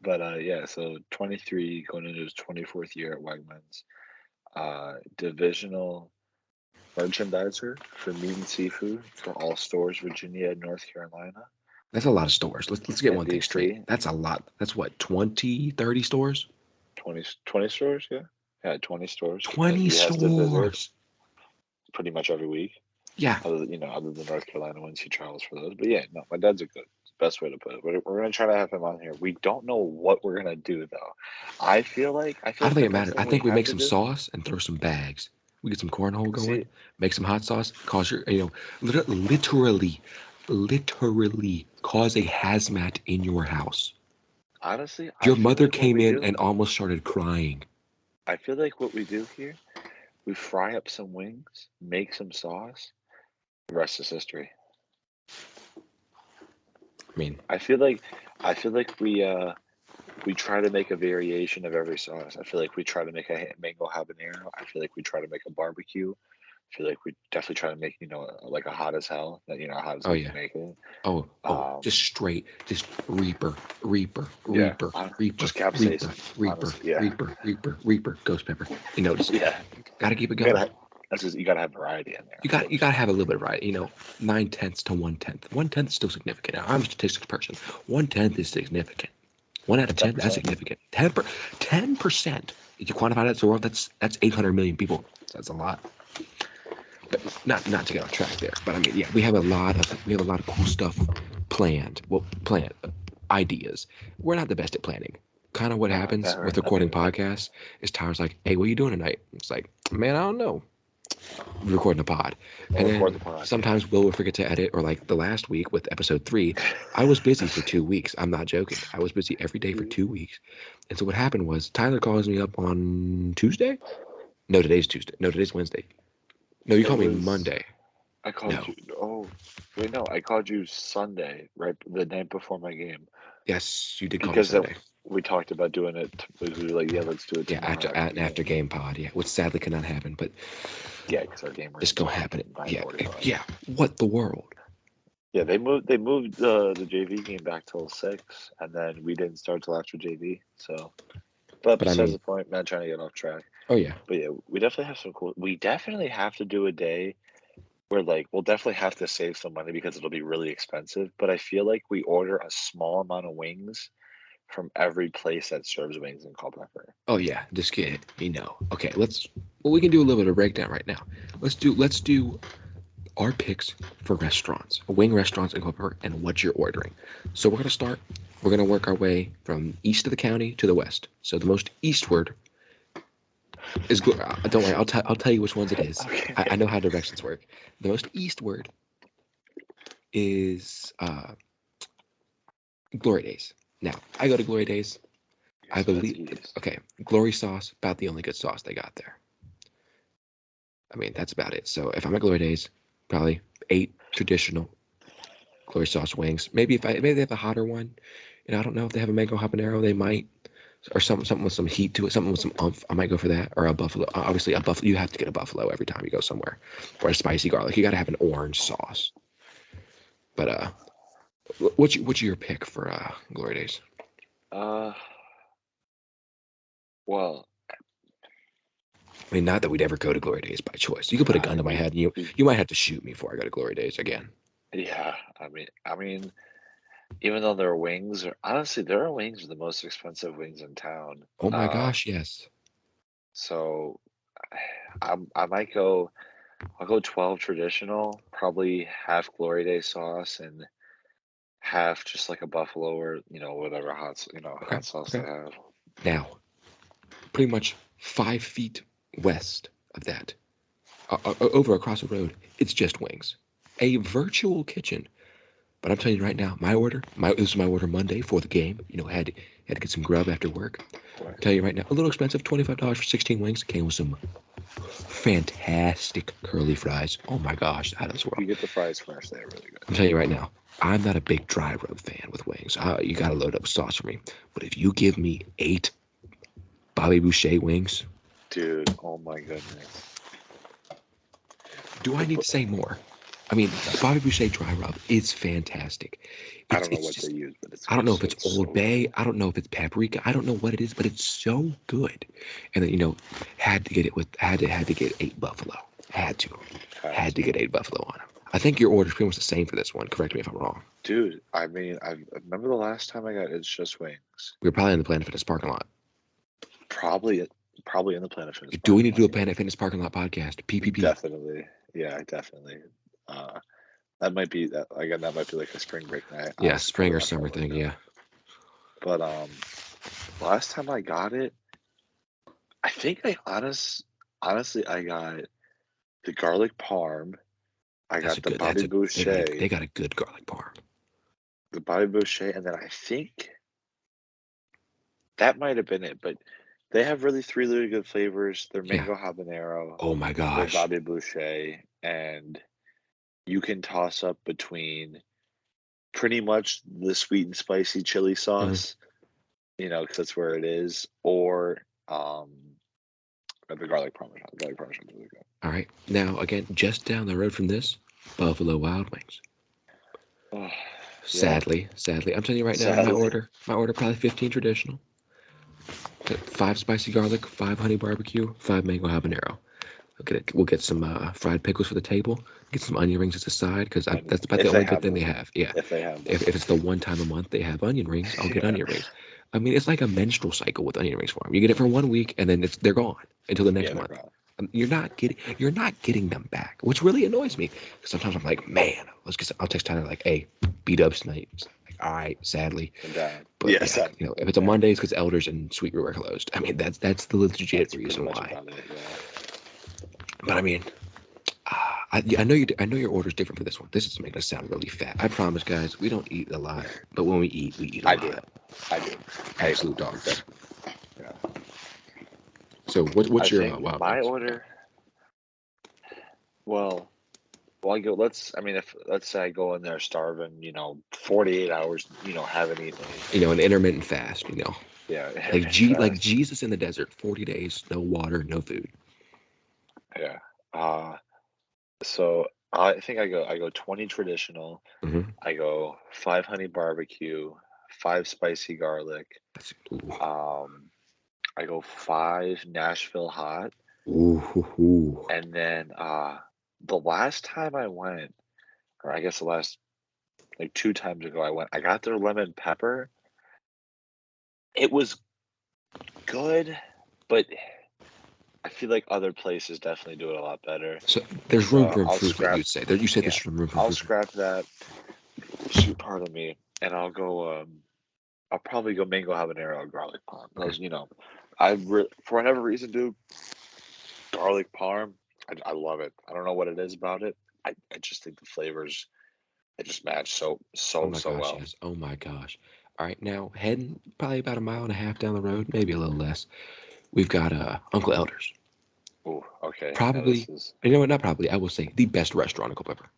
But so 23 going into his 24th year at Wegmans. Divisional merchandiser for meat and seafood for all stores, Virginia and North Carolina. That's a lot of stores. Let's get one thing straight. That's a lot. That's what, 20, 30 stores? 20 stores, yeah. Yeah, 20 stores. 20 stores. Pretty much every week. Yeah. Other than the North Carolina ones, he travels for those. But yeah, no, my dad's a good. Best way to put it. We're going to try to have him on here. We don't know what we're going to do, though. I don't think it matters. I think we make some sauce and throw some bags. We get some cornhole going, make some hot sauce, cause literally cause a hazmat in your house. Honestly, your mother came in and almost started crying. I feel like what we do here, we fry up some wings, make some sauce. The rest is history. I feel like we try to make a variation of every sauce. I feel like we try to make a mango habanero. I feel like we try to make a barbecue. I feel like we definitely try to make like a hot as hell. That hot as hell you make it. Just straight, just Reaper, just capsaicin, Reaper, ghost pepper. Gotta keep it going. You gotta have variety in there. You gotta have a little bit of variety. 9/10 to 1/10. 1/10 is still significant. Now, I'm a statistics person. 1/10 is significant. 1 out of 10, that's significant. 10%. If you quantify that, so that's 800 million people. That's a lot. But not to get off track there. But we have a lot of cool stuff planned. Well, ideas. We're not the best at planning. Kind of what happens with recording podcasts is Tyler's like, "Hey, what are you doing tonight?" It's like, "Man, I don't know." We're recording a pod. And then sometimes Will would forget to edit, or like the last week with episode 3, I was busy for 2 weeks. I'm not joking. I was busy every day for 2 weeks. And so what happened was Tyler calls me up on Tuesday. No, today's Tuesday. No, today's Wednesday. No, you called me Monday. I called No. you. Oh, wait, no, I called you Sunday, right? The night before my game, Yes, you did call me because Sunday. we talked about doing it. We were like, yeah, let's do it Yeah, tomorrow after game pod. Yeah, which sadly cannot happen, but Yeah, because our game it's ran gonna till happen. like Yeah, 9:45. yeah. What the world? Yeah, they moved the JV game back till 6, and then we didn't start till after JV. So, but But I besides mean, the point, not trying to get off track. oh yeah, But yeah, we definitely have some cool. We definitely have to do a day where like we'll definitely have to save some money because it'll be really expensive. But I feel like we order a small amount of wings from every place that serves wings in Culpeper. oh yeah. Just get it. Okay, let's. Well, we can do a little bit of breakdown right now. Let's do our picks for restaurants, wing restaurants in Culpeper, and what you're ordering. So we're gonna start. We're gonna work our way from east of the county to the west. So the most eastward is. Don't worry. I'll tell you which ones it is. Okay. I know how directions work. The most eastward is Glory Days. Now I go to Glory Days. I So that's believe. east. Okay, Glory sauce about the only good sauce they got there. I mean that's about it. So if I'm at Glory Days, probably 8 traditional Glory sauce wings. Maybe they have a hotter one. I don't know if they have a mango habanero. They might, or something with some heat to it, something with some umph. I might go for that, or a buffalo. Obviously, a buffalo. You have to get a buffalo every time you go somewhere, or a spicy garlic. You got to have an orange sauce. But what's your pick for Glory Days? Uh, well, I mean, not that we'd ever go to Glory Days by choice. You could put a gun to my head, and you might have to shoot me before I go to Glory Days again. yeah. I mean, even though their wings are honestly their wings are the most expensive wings in town. Oh my gosh, yes. So I might go. I'll go 12 traditional, probably half Glory Day sauce and half just like a buffalo or whatever Okay, hot sauce they okay. have. Now, pretty much 5 feet west of that, over across the road, it's just wings. A virtual kitchen. But I'm telling you right now, this is my order Monday for the game. Had to get some grub after work. Right. Tell you right now, a little expensive, $25 for 16 wings. Came with some fantastic curly fries. Oh my gosh, out of this If world. you get the fries fresh, they're really good. I'm telling you right now, I'm not a big dry rub fan with wings. You gotta load up with sauce for me. But if you give me 8 Bobby Boucher wings, Dude, oh my goodness. do I The need bu- to say more? I mean, Bobby Boucher dry rub is fantastic. I It's don't know it's what they just use, but I don't know if it's it's Old so Bay. good. I don't know if it's paprika. I don't know what it is, but it's so good. And then had to get 8 buffalo. Had Had to to. get 8 buffalo on them. I think your order's pretty much the same for this one. Correct me if I'm wrong. Dude, I mean, I remember the last time I got It's Just Wings. We were probably in the Planet Fitness parking lot. Probably probably in the Planet Fitness Do we parking need to do lot, a Planet Fitness parking lot podcast? PPP. definitely. Yeah, definitely. Uh, that might be that again. That might be like a spring break night. Yeah, Honestly, spring probably or not gonna summer work thing. out. Yeah. But last time I got it, I think honestly I got the garlic parm. I That's a got the good. Bobby They Boucher, got a good garlic parm. and then I think that might have been it. But they have three really good flavors. Their Yeah. mango habanero, Oh my their gosh. Bobby Boucher, and you can toss up between pretty much the sweet and spicy chili Mhm. sauce, because that's where it is, um, or the garlic parmesan. The garlic parmesan is really good. All right. Now again, just down the road from this, Buffalo Wild Wings. Oh, yeah, Sadly, I'm telling you right now, sadly. my order probably 15 traditional, 5 spicy garlic, 5 honey barbecue, 5 mango habanero. We'll get some fried pickles for the table. Get some onion rings as a side because Onion, that's about the if they only good have thing they them, have. Yeah, if they have them. if it's the one time a month they have onion rings, I'll get Yeah, onion rings. I mean, it's like a menstrual cycle with onion rings for them. You get it for 1 week and then they're gone until the yeah, next they're month. gone. You're not getting them back, which really annoys me. 'Cause sometimes I'm like, man, I'll text Tyler like, hey, beat up tonight. It's like, all right, sadly, I'm down. but Yeah, yeah, sadly, if I'm it's a down. Monday, it's because Elders and Sweet Brew are closed. I mean, that's the legit That's pretty reason much why. about it. Yeah. But I mean, I know your order's different for this one. This is making us sound really fat. I promise, guys, we don't eat a lot, but when we eat a I do. lot. I do. Absolute dogs. Yeah. So I what's your think wild my wings? order. Well, Well, I go. I mean, if let's say I go in there starving, 48 hours, haven't eaten anything. An intermittent fast. Yeah, Like fast. Jesus in the desert, 40 days, no water, no food. Yeah. Uh, so I think I go 20 traditional. Hmm. I go 5 honey barbecue, 5 spicy garlic. That's ooh, Um, I go 5 Nashville hot, ooh, hoo, hoo. and then the last time I went, or I guess the last like 2 times ago I went, I got their lemon pepper. It was good, but I feel like other places definitely do it a lot better. So there's room So for I'll improvement. scrap, You'd say there. You say yeah, there's some room for I'll improvement. scrap that. Shoot, pardon me, and I'll go. I'll probably go mango habanero garlic parm. Okay. Those, for whatever reason, dude, garlic parm. I love it. I don't know what it is about it. I just think the flavors they just match so Oh so my so gosh, well. yes. Oh my gosh. All right, now heading probably about a mile and a half down the road, maybe a little less. We've got Uncle Elder's. Ooh, okay. Now Probably, this is not probably. I will say the best restaurant in Culpeper.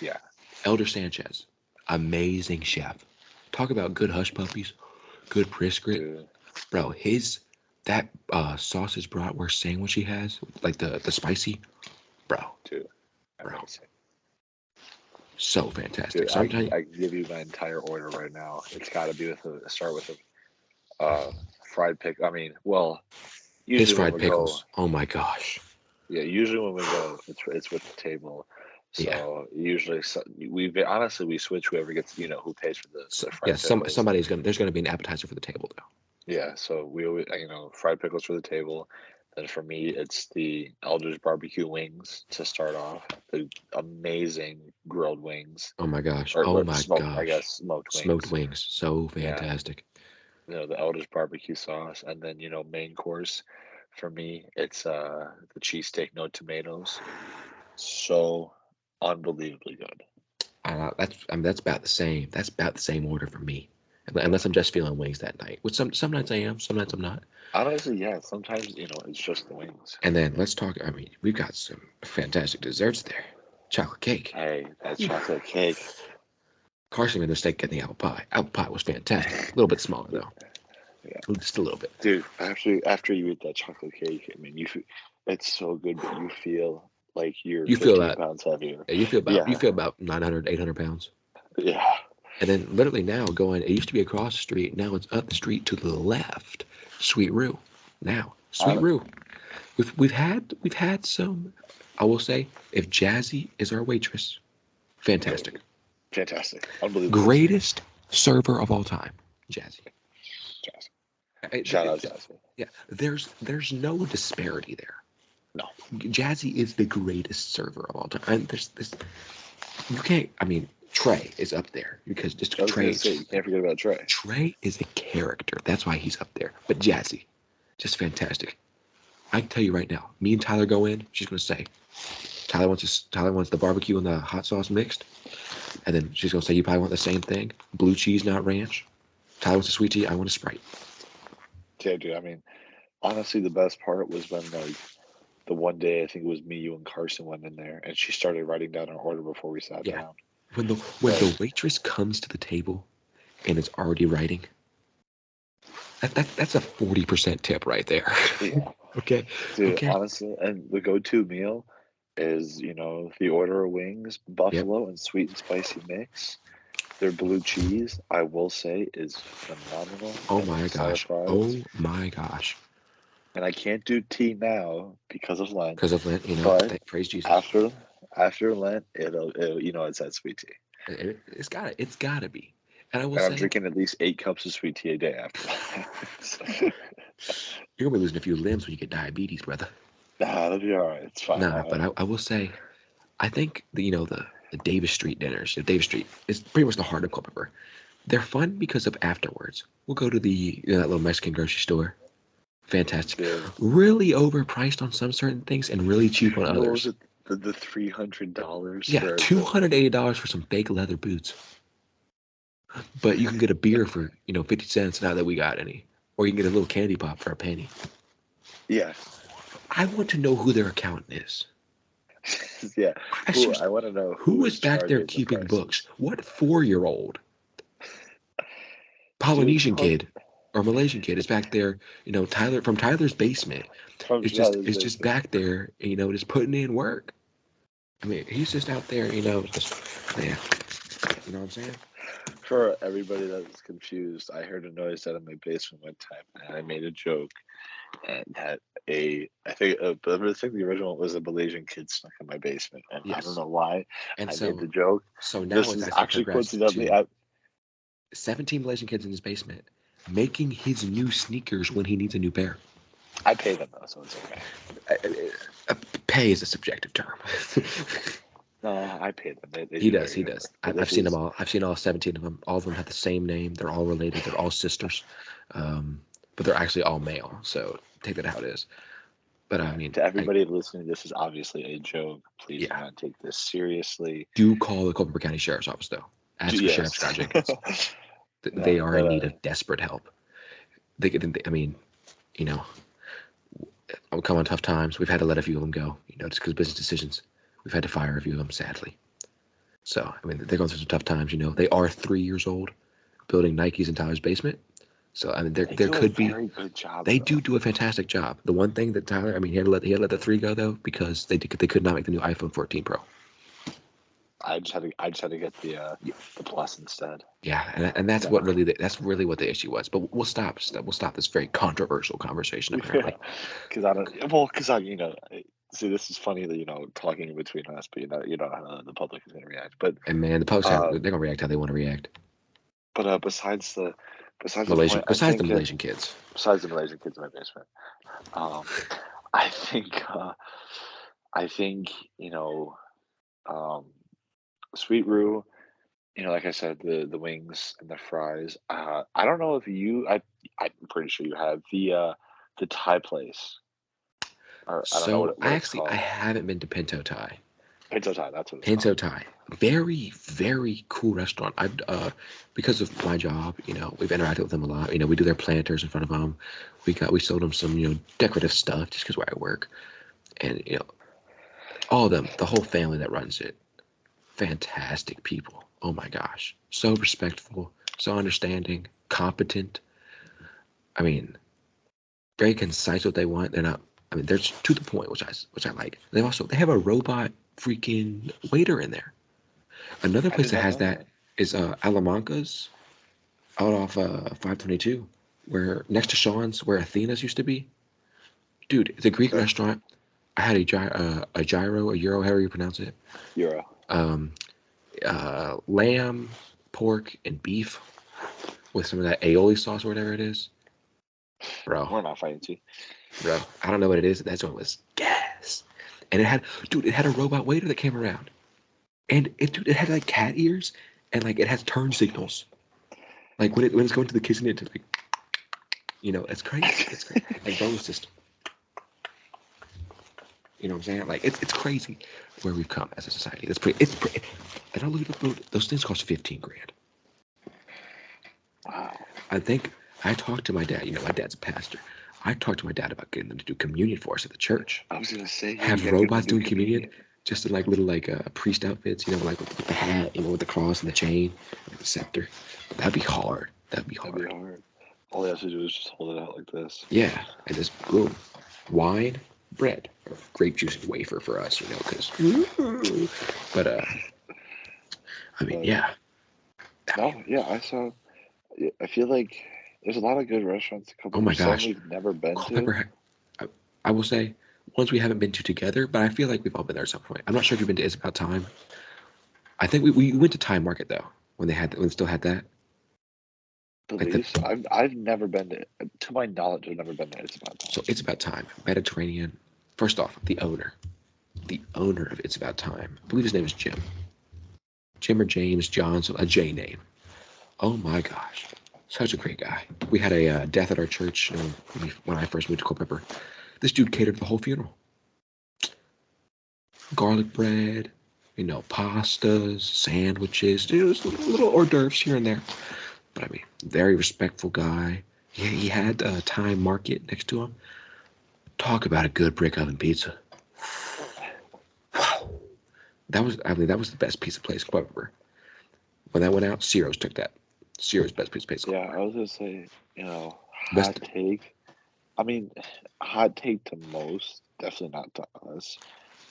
yeah, Elder Sanchez, amazing chef. Talk about good hush puppies, good brisket, dude, bro. That sausage bratwurst sandwich he has, like the spicy, bro, dude, bro, amazing. so fantastic. Dude, Sometimes I can give you my entire order right now. It's got to be start with a fried pick. I mean, well, his usually when fried we go, pickles. Oh my gosh. yeah, usually when we go, it's with the table. Yeah. So usually we honestly we switch whoever gets who pays for So, the yeah. fried pickles. There's gonna be an appetizer for the table though. Yeah, so we always fried pickles for the table. Then for me, it's the Elders barbecue wings to start off. The amazing grilled wings Oh my gosh. or Oh my smoked, I guess gosh. smoked Smoked wings. wings. So Yeah, fantastic. the Elders barbecue sauce, and then main course for me, it's the cheesesteak no tomatoes. So unbelievably good. That's about the same. That's about the same order for me. Yeah. Unless I'm just feeling wings that night. Which some nights I am, some nights I'm not. Honestly, yeah, sometimes, it's just the wings. And then let's talk. I mean, we've got some fantastic desserts there. Chocolate cake. Hey, that Ooh. chocolate cake. Carson made a mistake getting the apple pie. Apple pie was fantastic. A little bit smaller though. Yeah. Just a little bit. Dude, after you eat that chocolate cake, I mean, it's so good, but you feel like you're You feel 15 that. pounds heavier. Yeah, you Yeah, feel about 900, 800 pounds. yeah. And then literally now going, it used to be across the street. Now it's up the street to the left. Sweet Rue. Now, Sweet Hon- Rue. We've had some. I will say, if Jazzy is our waitress, oh, fantastic. fantastic. Unbelievably sweet. Greatest server of all time, Jazzy. Jazz. I- Shout out th- Jasmine. yeah, there's no disparity there. No, Jazzy is the greatest server of all time. And there's this you can't. I mean, Trey is up there because just I was gonna Trey. say you can't forget about Trey. Trey is a character. That's why he's up there. But Jazzy, just fantastic. I can tell you right now. Me and Tyler go in. She's gonna say, Tyler wants the barbecue and the hot sauce mixed, and then she's gonna say, you probably want the same thing, blue cheese, not ranch. Tyler wants a sweet tea. I want a Sprite. Yeah, dude. I mean, honestly, the best part was when like the one day I think it was me, you, and Carson went in there, and she started writing down our order before we sat Yeah. down. When the Like, waitress comes to the table and it's already writing, that's a 40% tip right there. yeah, Okay. dude. Okay. Honestly, and the go-to meal is the order of wings, Yep. buffalo and sweet and spicy mix. Their blue cheese, I will say, is phenomenal, Oh and their my salad gosh. fries. Oh my gosh. And I can't do tea now because of Lent, Because of Lent, but praise Jesus. after after Lent, it's that sweet tea. It's gotta be. And I will And I'm say, drinking at least 8 cups of sweet tea a day after that. you're gonna be losing a few limbs when you get diabetes, brother. Nah, that'll be all right. It's fine. Nah, but I will say, I think the Davis Street dinners, Davis Street is pretty much the heart of Culpeper. They're fun because of afterwards. We'll go to that little Mexican grocery store. Fantastic. Dude, Really overpriced on some certain things and really cheap on what was others. it? The $300 Yeah, for the $280 for some fake leather boots. But you can get a beer for 50 cents now that we got any. Or you can get a little candy pop for a penny. yeah. I want to know who their accountant is. Yeah. I Ooh, seriously, I want to know who who is is back there charging the keeping books? prices. What 4-year-old Dude, Polynesian kid or Malaysian kid is back there? Tyler from Tyler's basement from is just Shadow's is just basement. back there, just putting in work. I mean, he's just out there, just yeah. You know what I'm saying? For everybody that's confused, I heard a noise out of my basement one time, and I made a joke, and that I think the original was a Malaysian kid snuck in my basement, and I don't Yes. know why And I made so the joke. now This it's is actually actually progressed coincidentally, to 17 Malaysian kids in his basement making his new sneakers when he needs a new pair. I pay them though, so it's okay. Pay is a subjective term. No, I pay them. They He do does. very He good does. work. But I've this seen them is all. I've seen all 17 of them. All of them have the same name. They're all related. They're all sisters, but they're actually all male. So take that how it is. But I mean, to everybody listening. This is obviously a joke. Please do yeah. not take this seriously. Do call the Culpeper County Sheriff's Office though. Ask for Sheriff Yes. Scott Jenkins. They No, are in but need of desperate help. I mean, you know, I'll come on tough times. We've had to let a few of them go, just because business decisions. We've had to fire a few of them, sadly. So, I mean, they're going through some tough times, They are 3 years old, building Nikes in Tyler's basement. So, I mean, there they do could a be. very good job. They Though. do a fantastic job. The one thing that Tyler, I mean, he had to let the 3 go though because they could not make the new iPhone 14 Pro. I just had to get the Plus instead. Yeah, and that's what really what the issue was. But we'll stop this very controversial conversation apparently. Because see, this is funny that talking in between us, but how the public is gonna react. But And man, the post they're gonna react how they want to react. But besides the Malaysian, point, I'm besides the thinking Malaysian kids. besides the Malaysian kids in my basement, I think Sweet Roo. Like I said, the wings and the fries. I don't know if I'm pretty sure you have the Thai place. Or I don't know So what it's I called. haven't been to Pinto Thai. Pinto Thai, that's what it's Pinto called. Thai, very very cool restaurant. I've because of my job, we've interacted with them a lot. We do their planters in front of them. We sold them some decorative stuff just because where I work, and all of them, the whole family that runs it, fantastic people. Oh my gosh, so respectful, so understanding, competent. I mean, very concise what they want. They're not. I mean, they're to the point, which I like. They have a robot freaking waiter in there. Another I place did that not has know that that. is Alamanca's out off 522, where next to Sean's, where Athena's used to be. Dude, it's a Greek Okay. restaurant. I had a gyro, a euro, however you pronounce it. Euro. Um, lamb, pork, and beef with some of that aioli sauce or whatever it is. Bro, We're not fighting too. bro, I don't know what it is. That one was gas. And it had a robot waiter that came around. And it had like cat ears and like it has turn signals. Like when it's going to the kitchen, it's like, it's crazy. It's crazy. Like bro system. You know what I'm saying? Like it's crazy where we've come as a society. It's pretty. And I look at those things cost 15 grand. Wow. I think I talked to my dad. My dad's a pastor. I talked to my dad about getting them to do communion for us at the church. I was gonna say, yeah, you Have gotta get them robots to do doing communion, communion. just in like little like priest outfits. Like with the hat, with the cross and the chain, and the scepter. That'd be hard. That'd be That'd be hard. hard. All you have to do is just hold it out like this. Yeah, and just boom, wine, bread, or grape juice and wafer for us. Because. But I mean, But yeah. no, yeah, I feel like there's a lot of good restaurants in Oh Culpeper. my Some gosh, we've never been to. Culpeper. I will say ones we haven't been to together, but I feel like we've all been there at some point. I'm not sure if you've been to It's About Time. I think we went to Time Market though when they still had that. Like Belize. I've never been to my knowledge, I've never been there. It's About Time. So It's About Time, Mediterranean. First off, the owner of It's About Time. I believe his name is Jim. Jim or James John, so a J name. Oh my gosh, such a great guy. We had a death at our church when I first moved to Culpeper. This dude catered the whole funeral. Garlic bread, pastas, sandwiches, just little hors d'oeuvres here and there. But I mean, very respectful guy. He had a Time Market next to him. Talk about a good brick oven pizza. Wow. I believe that was the best pizza place ever. When that went out, Ciro's took that. Ciro's best pizza place Yeah, ever. I was gonna say, hot Best. take. I mean, hot take to most, definitely not to us.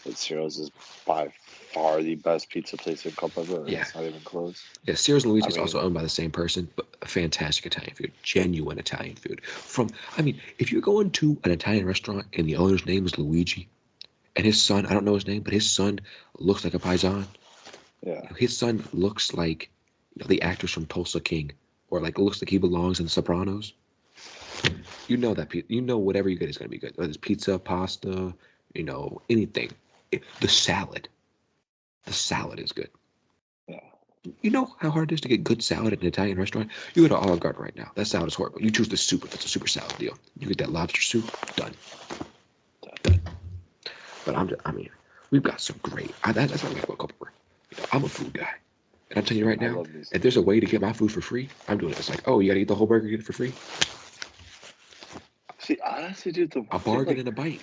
But Ciro's is by far the best pizza place in Culpeper, and Yeah, it's not even close. yeah. Ciro's and I Luigi's also mean, owned by the same person, but fantastic Italian food, genuine Italian food. I mean, if you're going to an Italian restaurant and the owner's name is Luigi, and his son, I don't know his name, but his son looks like a paisan. yeah, His son looks like the actors from Tulsa King, or like looks like he belongs in The Sopranos. You know that you know whatever you get is gonna be good. Whether it's pizza, pasta, anything. The salad is good. yeah. You know how hard it is to get good salad at an Italian restaurant? You go to Olive Garden right now. That salad is horrible. You choose the soup if it's a super salad deal. You get that lobster soup, done, done. But I mean, we've got some great. That's why we have a couple. I'm a food guy. And I'm telling you right I now, love these. if there's a way to get my food for free, I'm doing it. It's like, oh, you gotta eat the whole burger, get it for free. See, honestly, dude, the A one thing, bargain like, and a bite.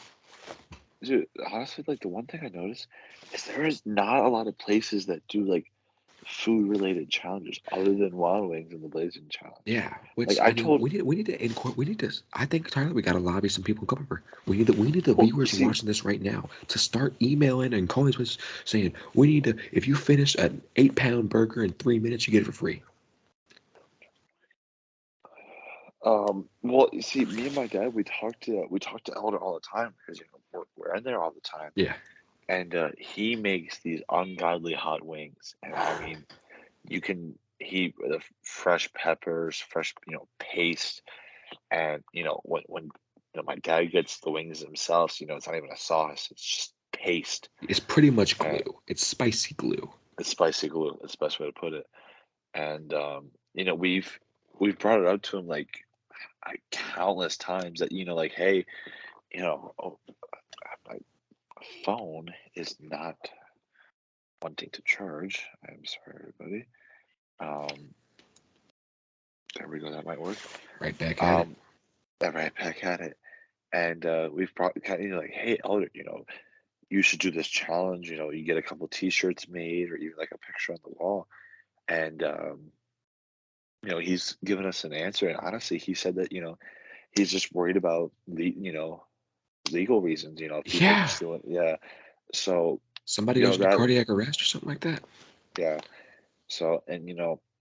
dude, honestly, like, the one thing I noticed is there is not a lot of places that do like food related challenges other than Wild Wings and the Blazing Challenge. Yeah, Like, which I I mean, told, we need to we need to. I think Tyler, we got to lobby some people in Culpeper. We need the well, viewers see, watching this right now to start emailing and calling us saying we need to. If you finish an 8-pound burger in 3 minutes, you get it for free. well, you see, me and my dad, we talk to Elder all the time because we're in there all the time, Yeah, and he makes these ungodly hot wings, and I mean, you can he the fresh peppers, fresh paste, and when my dad gets the wings themselves, it's not even a sauce, it's just paste it's pretty much glue. and It's spicy glue. it's spicy glue. That's the best way to put it. And we've brought it up to him like countless times that like, hey, oh, my phone is not wanting to charge. I'm sorry, everybody. Um, there we go. That might work. Right back at it. Um, that right back at it. And we've brought kind of like, hey, Elder, you should do this challenge. You get a couple T-shirts made, or even like a picture on the wall. And he's given us an answer. And honestly, he said that he's just worried about legal reasons. People Yeah, just doing, yeah. So somebody goes into that, cardiac arrest or something like that. yeah. So, and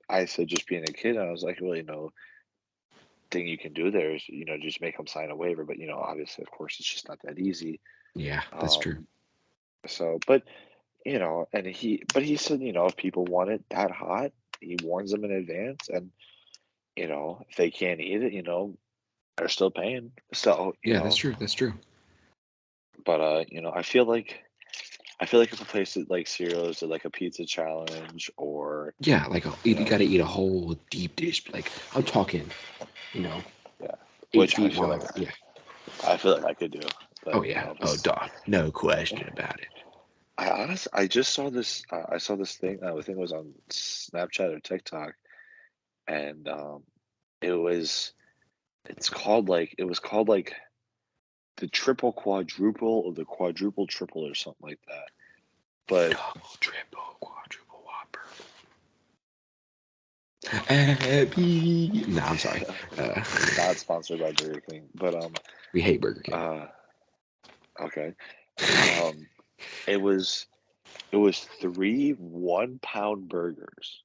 I said, just being a kid, I was like, well, thing you can do there is just make them sign a waiver. But obviously, of course, it's just not that easy. Yeah, that's true. Um, so, but and he said, if people want it that hot, he warns them in advance, and if they can't eat it, they're still paying. So, Yeah, that's true. That's true. but I feel like if a place like Ciro's did like a pizza challenge, or Yeah, like you you got know, to eat a whole deep dish. Like I'm talking, you know, yeah, eight which I feet feel wide. like Yeah. I feel like I could do, but Oh yeah. Oh, this, dog. No question about it. I just saw this. I saw this thing. I think it was on Snapchat or TikTok, and it was it was called like the triple quadruple or the quadruple triple or something like that. But Double, triple, quadruple whopper. Happy. No, I'm sorry. Uh, not sponsored by Burger King. But we hate Burger King. uh, okay. Um, it was 3 1-pound burgers.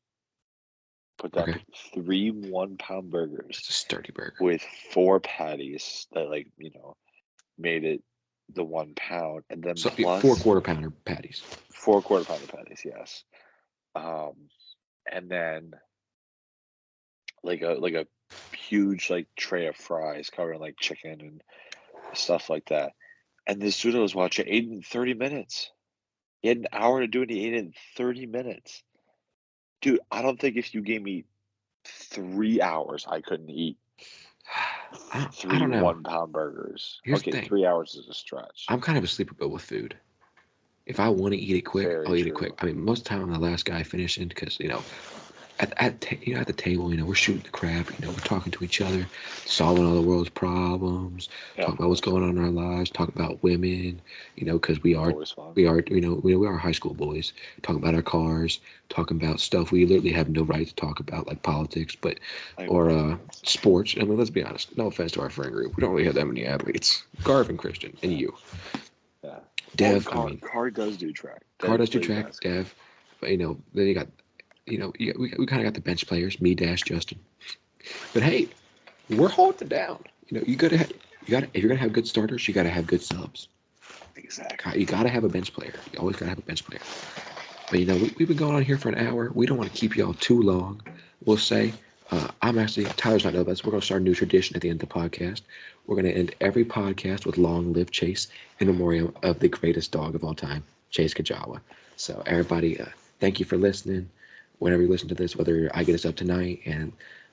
Put that Okay, 3 1-pound burgers it's a sturdy burger. with 4 patties that made it the 1 pound, and then So yeah, four plus quarter pounder patties. 4 quarter pounder patties. Yes. Um, and then like a huge like tray of fries covered in like chicken and stuff like that. And this dude I was watching ate in 30 minutes. He had an hour to do it. He ate it in 30 minutes. Dude, I don't think if you gave me 3 hours, I couldn't eat I three don't know. 1-pound burgers. Here's the Okay, thing. 3 hours is a stretch. I'm kind of a sleeper bill with food. If I want to eat it quick, Very I'll eat it quick. true. I mean, most of the time I'm the last guy finishing because at the table, we're shooting the crap. We're talking to each other, solving all the world's problems, Yeah, talking about what's going on in our lives, talking about women, because we are always fun. we are high school boys. Talking about our cars, talking about stuff we literally have no right to talk about, like politics, but Like, or sports. I mean, let's be honest. No offense to our friend group, we don't really have that many athletes. Garvin, Christian, and you, yeah. Dev. I Car, mean, Car does do track. Car Dev does do plays track, basketball. Dev, but then you got we kind of got the bench players, me, Dash, Justin. But hey, we're holding it down. If you're gonna have good starters, you gotta have good subs. Exactly. You gotta have a bench player. You always gotta have a bench player. But we've been going on here for an hour. We don't want to keep y'all too long. We'll say, Tyler's not know this. We're gonna start a new tradition at the end of the podcast. We're gonna end every podcast with "Long Live Chase" in memoriam of the greatest dog of all time, Chase Kajawa. So everybody, thank you for listening. Whenever you listen to this, whether I get us up tonight and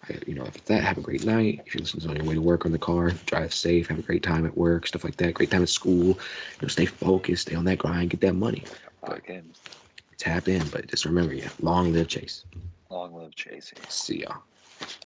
if it's that, have a great night. If you're listening on your way to work or in the car, drive safe, have a great time at work, stuff like that. Great time at school. Stay focused, stay on that grind, get that money. But Lock in. tap in. But just remember, long live Chase. Long live Chasey. See y'all.